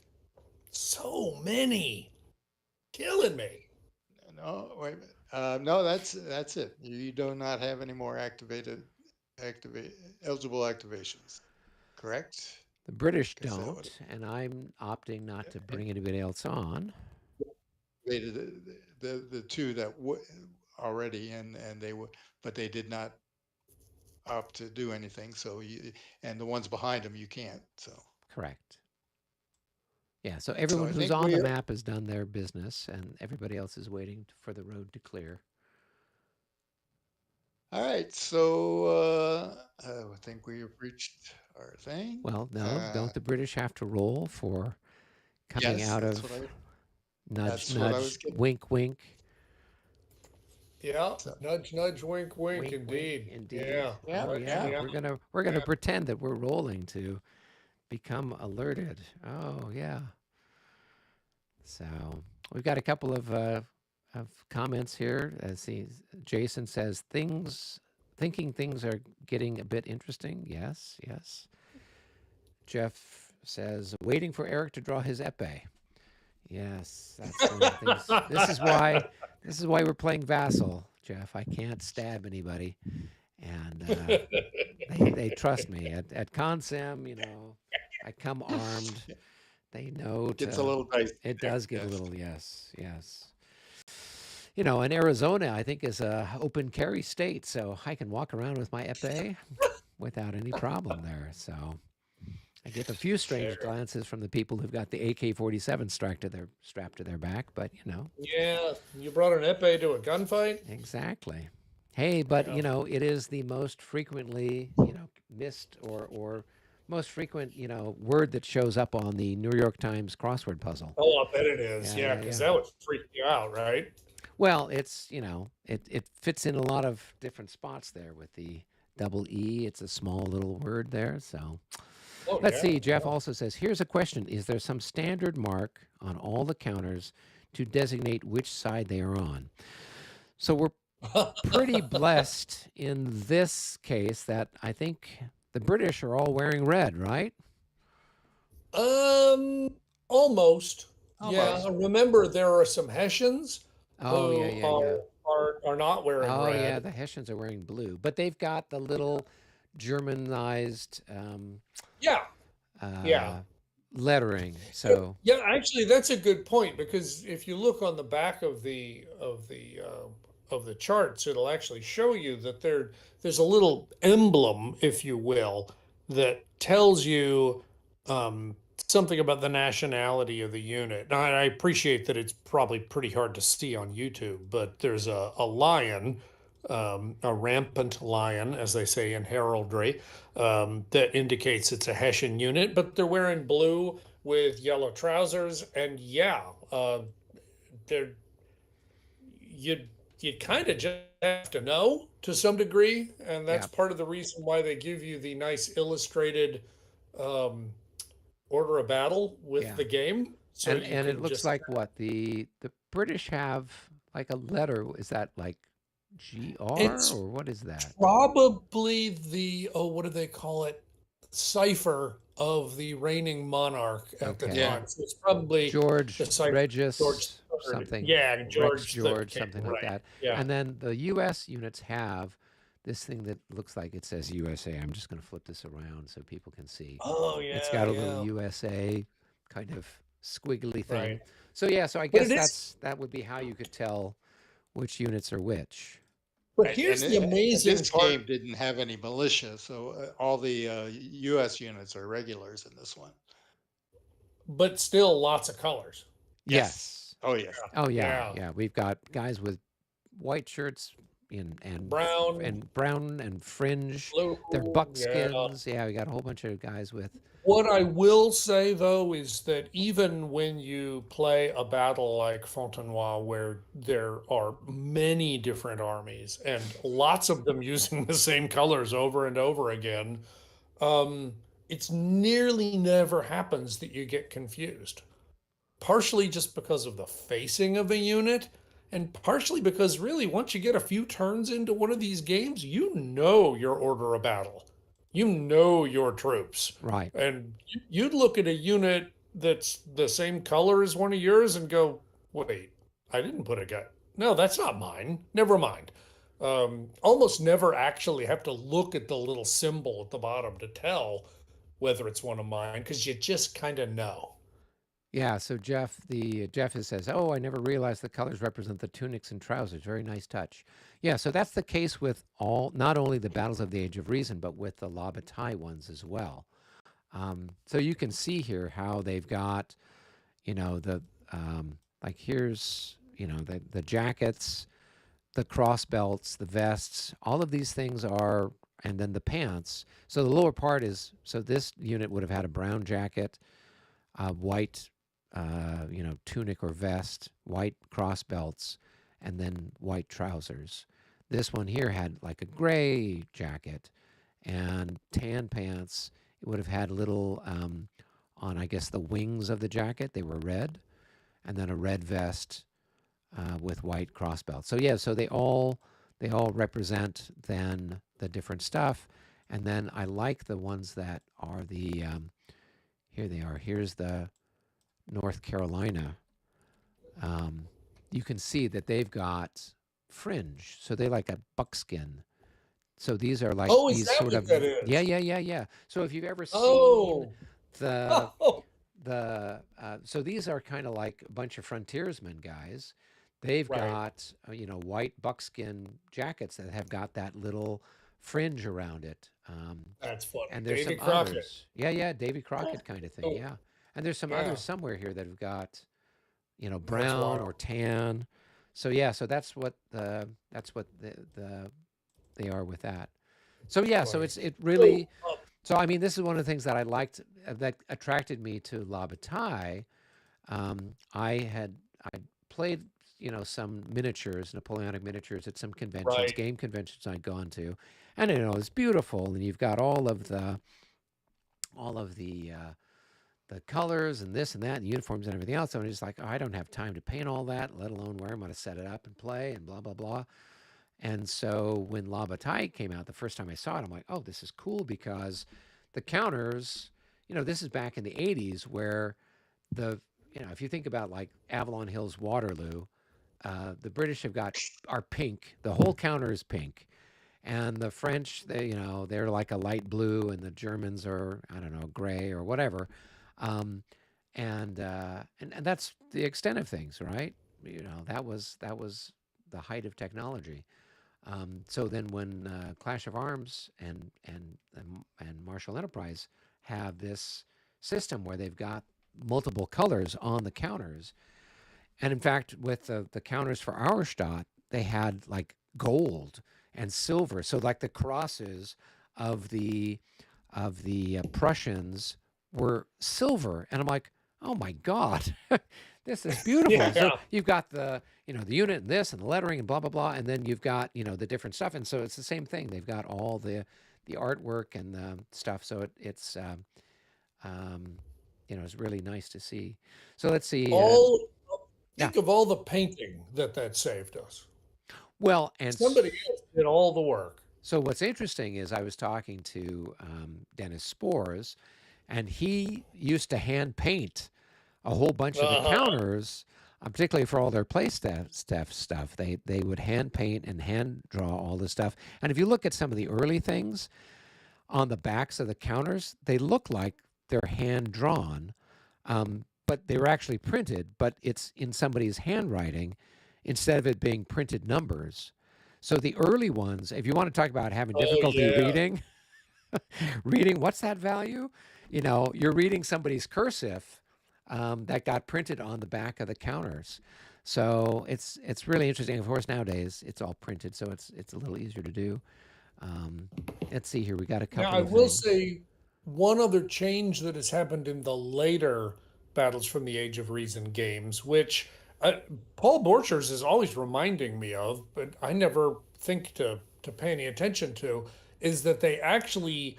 So many, killing me. no. Wait a minute. No, that's it. You do not have any more activate eligible activations. Correct? The British Is that what don't, and I'm opting not to bring anybody else on. activated the two that already and they would, but they did not opt to do anything. So you and the ones behind them you can't. So Correct. Yeah, so so everyone I who's think on the we map has done their business, and everybody else is waiting for the road to clear. all right. So I think we have reached our thing. Well, no, don't the British have to roll for coming Yes, out of nudge, that's what I was nudge, getting. wink, wink, Yeah, So nudge, nudge, wink, wink. wink, wink, Indeed. indeed. Yeah, yeah, Oh yeah, yeah. we're gonna pretend that we're rolling to become alerted. Oh yeah. So we've got a couple of comments here. See, Jason says thinking things are getting a bit interesting. Yes, yes. Jeff says waiting for Eric to draw his epee. Yes, that's one of the things. This is why we're playing Vassal, Jeff. I can't stab anybody, and they trust me at Consem. I come armed. They know Gets a to. little dicey It there. does get a Yes. little, yes, yes. And Arizona, I think, is a open carry state, so I can walk around with my epee without any problem there. So I get a few strange Sure. glances from the people who've got the AK-47 strapped to their back, but Yeah, you brought an epee to a gunfight. exactly. Hey, but Yeah. it is the most frequently missed or most frequent word that shows up on the New York Times crossword puzzle. Oh, I bet it is. Yeah, Yeah, yeah, because yeah. that would freak you out, right? Well, it's it fits in a lot of different spots there with the double E. It's a small little word there. So Oh let's yeah. see. Jeff also says, here's a question: is there some standard mark on all the counters to designate which side they are on? So we're pretty blessed in this case that I think the British are all wearing red, right? Almost. Yeah. Almost. Remember, there are some Hessians Oh yeah, who yeah, yeah. are not wearing Oh yeah, red. the Hessians are wearing blue, but they've got the little Germanized Yeah. Yeah. lettering. So Yeah, actually, that's a good point because if you look on the back of the charts, it'll actually show you that there's a little emblem, if you will, that tells you something about the nationality of the unit. Now, I appreciate that it's probably pretty hard to see on YouTube, but there's a lion a rampant lion, as they say in heraldry, that indicates it's a Hessian unit, but they're wearing blue with yellow trousers. And yeah, they're you you kind of just have to know to some degree, and that's Yeah, part of the reason why they give you the nice illustrated um, order of battle with yeah. the game, so you And it can looks just like what the British have like a letter. Is that like GR it's or what is that? probably the, oh, what do they call it? Cipher of the reigning monarch at the Okay. Yeah. time. So it's probably the George cipher of George Regis III. something, Yeah, Rex George the George, king, something like right. that. Yeah. And then the US units have this thing that looks like it says USA. I'm just going to flip this around so people can see. Oh It's yeah, got a little yeah. USA kind of squiggly Right. thing. So yeah, so I But guess it is that would be how you could tell which units are which. but And, here's and, the and amazing this part. game didn't have any militia, so all the U.S. units are regulars in this one. But still lots of colors. Yes. Yes. Oh, yes. Oh yeah, Yeah. yeah. We've got guys with white shirts Brown, and brown and fringe. blue, They're yeah. buckskins. Yeah, we got a whole bunch of guys with. What I will say though is that even when you play a battle like Fontenoy, where there are many different armies and lots of them using the same colors over and over again, um, it's nearly never happens that you get confused. Partially just because of the facing of a unit, and partially because really once you get a few turns into one of these games, you know your order of battle. You know your troops. Right. And you'd look at a unit that's the same color as one of yours and go, wait, I didn't put a guy. No, that's not mine. Never mind. Almost never actually have to look at the little symbol at the bottom to tell whether it's one of mine because you just kind of know. Yeah. So Jeff says, "Oh, I never realized the colors represent the tunics and trousers. Very nice touch." Yeah. So that's the case with all, not only the battles of the Age of Reason, but with the Labatai ones as well. So you can see here how they've got, the like here's the jackets, the cross belts, the vests, all of these things are, and then the pants. So the lower part is, so this unit would have had a brown jacket, white, tunic or vest, white cross belts, and then white trousers. This one here had like a gray jacket and tan pants. It would have had little, on, I guess, the wings of the jacket, they were red, and then a red vest with white cross belts. So yeah, so they all represent then the different stuff, and then I like the ones that are the here they are. Here's the North Carolina. Um, you can see that they've got fringe, so they like a buckskin. So these are like Oh, is these that sort what of, that yeah, is? yeah, yeah, yeah. So if you've ever seen Oh, the oh, so these are kind of like a bunch of frontiersmen guys. They've right. got white buckskin jackets that have got that little fringe around it. That's funny. And there's Davy some Crockett. others. Yeah, yeah, Davy Crockett kind of thing. Oh, Yeah, and there's some yeah, others somewhere here that have got that's brown or wild. tan. So yeah, so that's what they are with that. So yeah, so Right. it So, really, so I mean, this is one of the things that I liked, that attracted me to La Bataille. I played some miniatures, Napoleonic miniatures, at some conventions, right. game conventions I'd gone to, and it's beautiful, and you've got all of the colors and this and that and uniforms and everything else. And I'm just like, oh, I don't have time to paint all that, let alone where I'm going to set it up and play and blah blah blah. And so when La Bataille came out, the first time I saw it, I'm like, oh, this is cool because the counters, this is back in the 80s where if you think about like Avalon Hill's Waterloo, the British are pink. The whole counter is pink. And the French, they're like a light blue, and the Germans are, I don't know, gray or whatever. Um, and that's the extent of things, right? That was the height of technology. So then, when Clash of Arms and Marshall Enterprise have this system where they've got multiple colors on the counters, and in fact, with the counters for Auerstadt, they had like gold and silver. So like the crosses of the Prussians were silver, and I'm like, oh my god, this is beautiful. So Yeah. you've got the unit and this and the lettering and blah blah blah, and then you've got the different stuff, and so it's the same thing. They've got all the artwork and the stuff, so um, it's really nice to see. So let's see. All Yeah. think of all the painting that saved us. Well, and Somebody else did all the work. so what's interesting is I was talking to Dennis Spores, and he used to hand paint a whole bunch of the Uh-huh. counters, particularly for all their play stuff. They would hand paint and hand draw all this stuff. And if you look at some of the early things on the backs of the counters, they look like they're hand drawn, but they were actually printed. But it's in somebody's handwriting instead of it being printed numbers. So the early ones, if you want to talk about having Oh difficulty yeah. reading, what's that value? You're reading somebody's cursive that got printed on the back of the counters. So it's really interesting. Of course, nowadays it's all printed, so it's a little easier to do. Um, let's see here. We got a Now, couple I of will things. say one other change that has happened in the later Battles from the Age of Reason games, which Paul Borchers is always reminding me of, but I never think to pay any attention to, is that they actually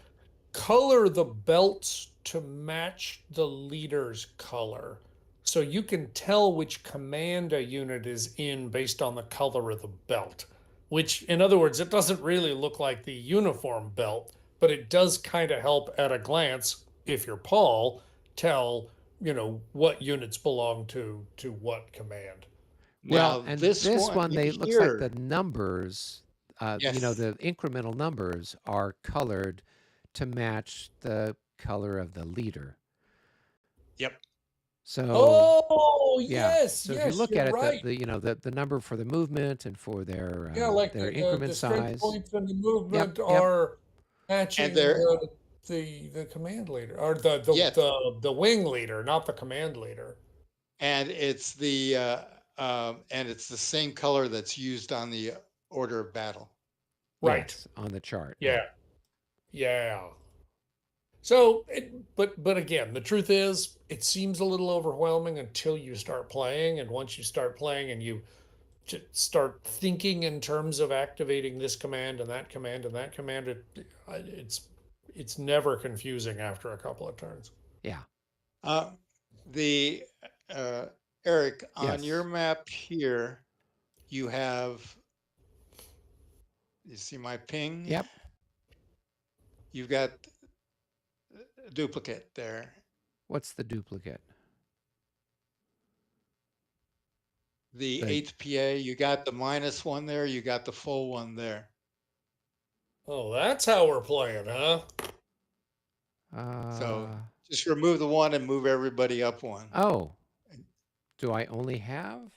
color the belts to match the leader's color. So you can tell which command a unit is in based on the color of the belt. Which, in other words, it doesn't really look like the uniform belt, but it does kind of help at a glance, if you're Paul, tell, what units belong to what command. Well, Now and this this one one, they looks like the here, numbers, yes, the incremental numbers are colored to match the color of the leader. yep. So Oh, yeah. yes, So if you yes, look you're at it, right. the number for the movement and for Yeah, like their the increment strength size. points and the Yep. movement Yep. are And matching there, the command leader or yes, the wing leader, not the command leader. and it's the same color that's used on the order of battle. Right. Yes. On the chart. Yeah. Yeah. Yeah. So, but again, the truth is, it seems a little overwhelming until you start playing, and once you start playing and you start thinking in terms of activating this command and that command and that command, it's it's never confusing after a couple of turns. Yeah. Uh, the uh, Eric, on your Yes. map here, you have, you see my ping? Yep. You've got a duplicate there. What's the duplicate? The The eighth PA, you got the minus one there, you got the full one there. Oh, that's how we're playing, huh? So uh just remove the one and move everybody up one. oh, do I only have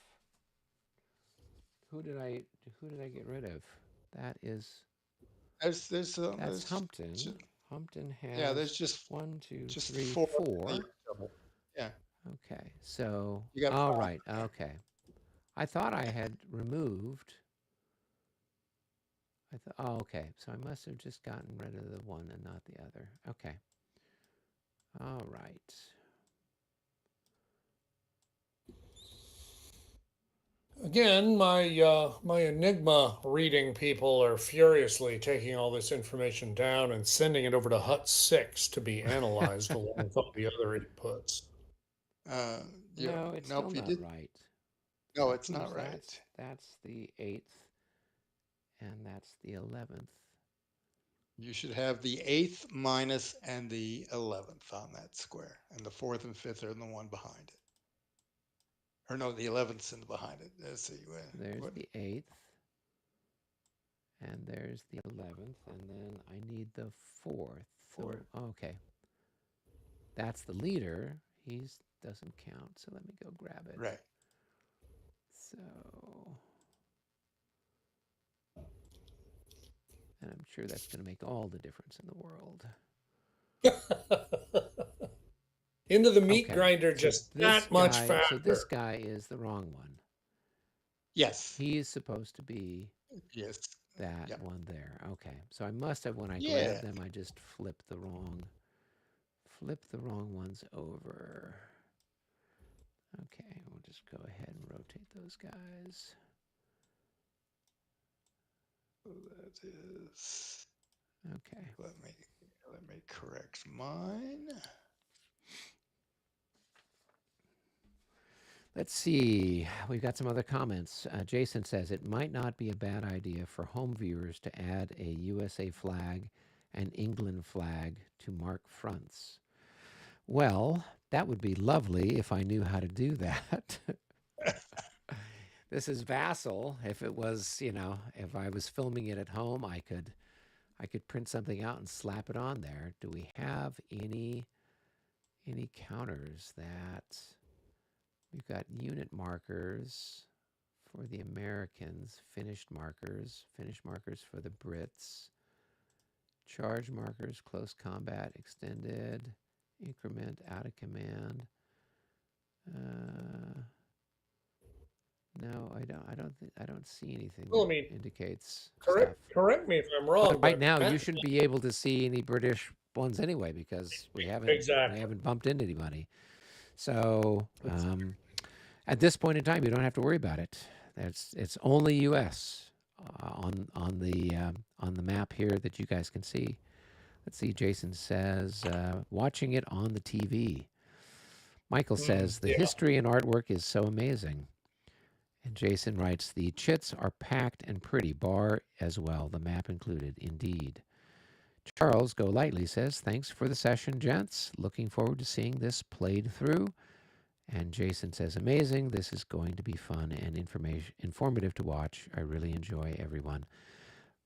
who did I who did I get rid of? That is There's Humpton. Humpton yeah, has there's just one, two, just three, four in four. trouble. Yeah, Okay. So you got all five right. there. Okay. I thought I had removed. I thought. Oh, okay. So I must have just gotten rid of the one and not the other. Okay. All right. Again, my Enigma reading people are furiously taking all this information down and sending it over to Hut 6 to be analyzed along with all the other inputs. Uh, you No, it's still nope, you not did. right. No, That it's proves not right. that's the 8th and that's the 11th. You should have the eighth minus and the 11th on that square, and the fourth and fifth are in the one behind it. Or no, the 11th's in the behind it. Let's see. So there's What? the 8th and there's the 11th and then I need the 4th. Four. Oh, okay. That's the leader. He's doesn't count. So let me go grab it. Right. So, and I'm sure that's going to make all the difference in the world. Into the meat Okay. grinder So just that much this faster. guy is the wrong one. Yes. He is supposed to be Yes. that Yep. one there. Okay. So I must have, when I Yeah. grabbed them, I just flipped the wrong ones over. Okay, we'll just go ahead and rotate those guys. So that is. Okay. Let me let me correct mine. Let's see. We've got some other comments. Jason says it might not be a bad idea for home viewers to add a USA flag and England flag to mark fronts. Well, that would be lovely if I knew how to do that. This is Vassal. If it was, if I was filming it at home, I could print something out and slap it on there. Do we have any counters that we've got unit markers for the Americans, finished markers for the Brits, charge markers, close combat, extended, increment, out of command. Uh, no, I don't see anything Well, that I mean, indicates stuff. correct me if I'm But wrong, right but now, you shouldn't be able to see any British ones anyway because we exactly. haven't bumped into anybody. So at this point in time, you don't have to worry about it. It's only U.S. On the map here that you guys can see. Let's see. Jason says watching it on the TV. Michael says the Yeah. history and artwork is so amazing. And Jason writes the chits are packed and pretty, bar as well, the map included. Indeed. Charles Go Lightly says thanks for the session, gents. Looking forward to seeing this played through. And Jason says, amazing. This is going to be fun and informative to watch. I really enjoy everyone.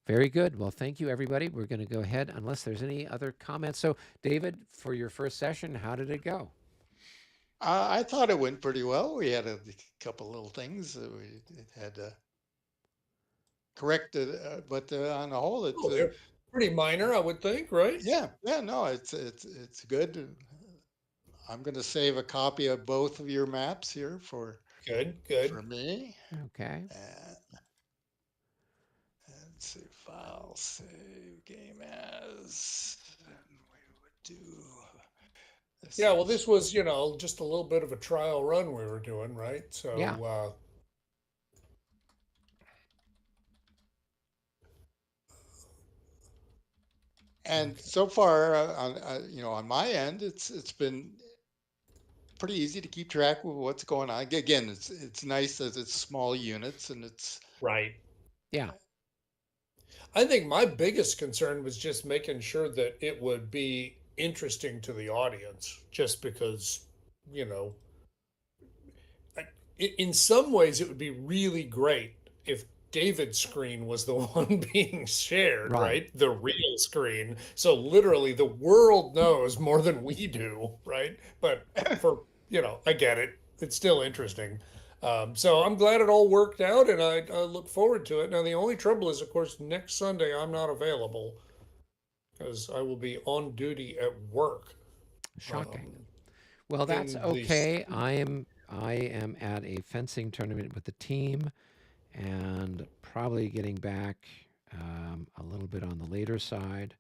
Very good. Well, thank you, everybody. We're going to go ahead, unless there's any other comments. So, David, for your first session, how did it go? I thought it went pretty well. We had a couple little things that we had to correct it, but on the whole, it's Oh, they're pretty minor, I would think, right? yeah, yeah. No, it's good. I'm going to save a copy of both of your maps here Good, good. for me. Okay. Let's see, file, save, game as, and we would do this Yeah, well, is, this was, just a little bit of a trial run we were doing, right? Yeah. So, and okay. so far on my end, it's been pretty easy to keep track of what's going on. Again, it's nice that it's small units and it's Right. Yeah. I think my biggest concern was just making sure that it would be interesting to the audience, just because, you know, in some ways it would be really great if David's screen was the one being shared, Right. right? The real screen. So literally the world knows more than we do, right? But I get it. It's still interesting. So I'm glad it all worked out, and I look forward to it. Now the only trouble is, of course, next Sunday I'm not available because I will be on duty at work. Shocking. Um, Well, that's in the okay. I am at a fencing tournament with the team and probably getting back a little bit on the later side.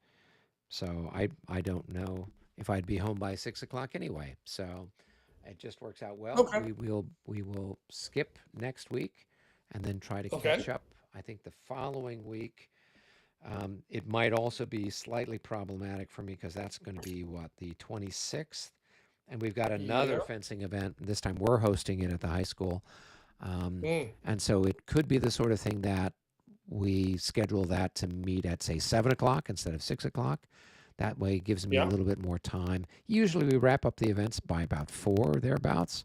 So I don't know if I'd be home by 6 o'clock anyway. So it just works out well. Okay. We will skip next week and then try to Okay. catch up. I think the following week. It might also be slightly problematic for me because that's going to be what, the 26th, and we've got another Yeah. fencing event. This time we're hosting it at the high school, Mm. and so it could be the sort of thing that we schedule that to meet at, say, 7 o'clock instead of 6 o'clock. That way, it gives me a Yeah. little bit more time. Usually, we wrap up the events by about 4 or thereabouts,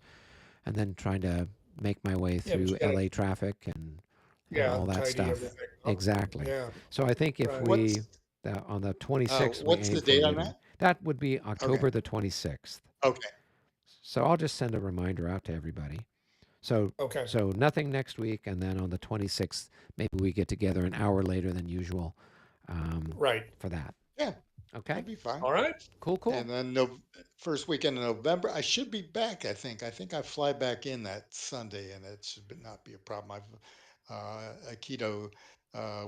and then trying to make my way Yeah, but through you gotta, LA traffic and yeah, all that tidy stuff. everything up. Exactly. Yeah, So I think if right. on the 26th, we what's aim the for date on meeting. that? That would be Okay, October the 26th. okay, So I'll just send a reminder out to everybody. So Okay, so nothing next week, and then on the 26th, maybe we get together an hour later than usual right. for that. yeah, Okay. That'd be fine. All right. Cool. Cool. And then no, first weekend in November, I should be back. I think. I think I fly back in that Sunday, and it should not be a problem. I've a keto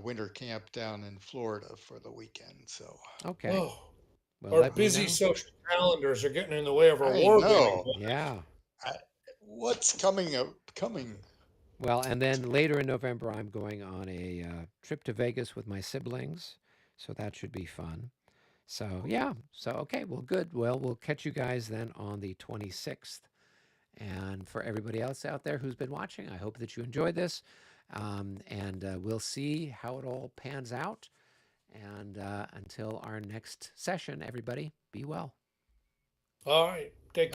winter camp down in Florida for the weekend, so Okay. Oh, Well, our let me busy know. social calendars are getting in the way of our I war gaming. know Yeah. I, what's coming up. Coming. Well, and then later in November, I'm going on a trip to Vegas with my siblings. So that should be fun. So, yeah. So, okay. Well, good. Well, we'll catch you guys then on the 26th. And for everybody else out there who's been watching, I hope that you enjoyed this. And we'll see how it all pans out. And until our next session, everybody, be well. All right. Take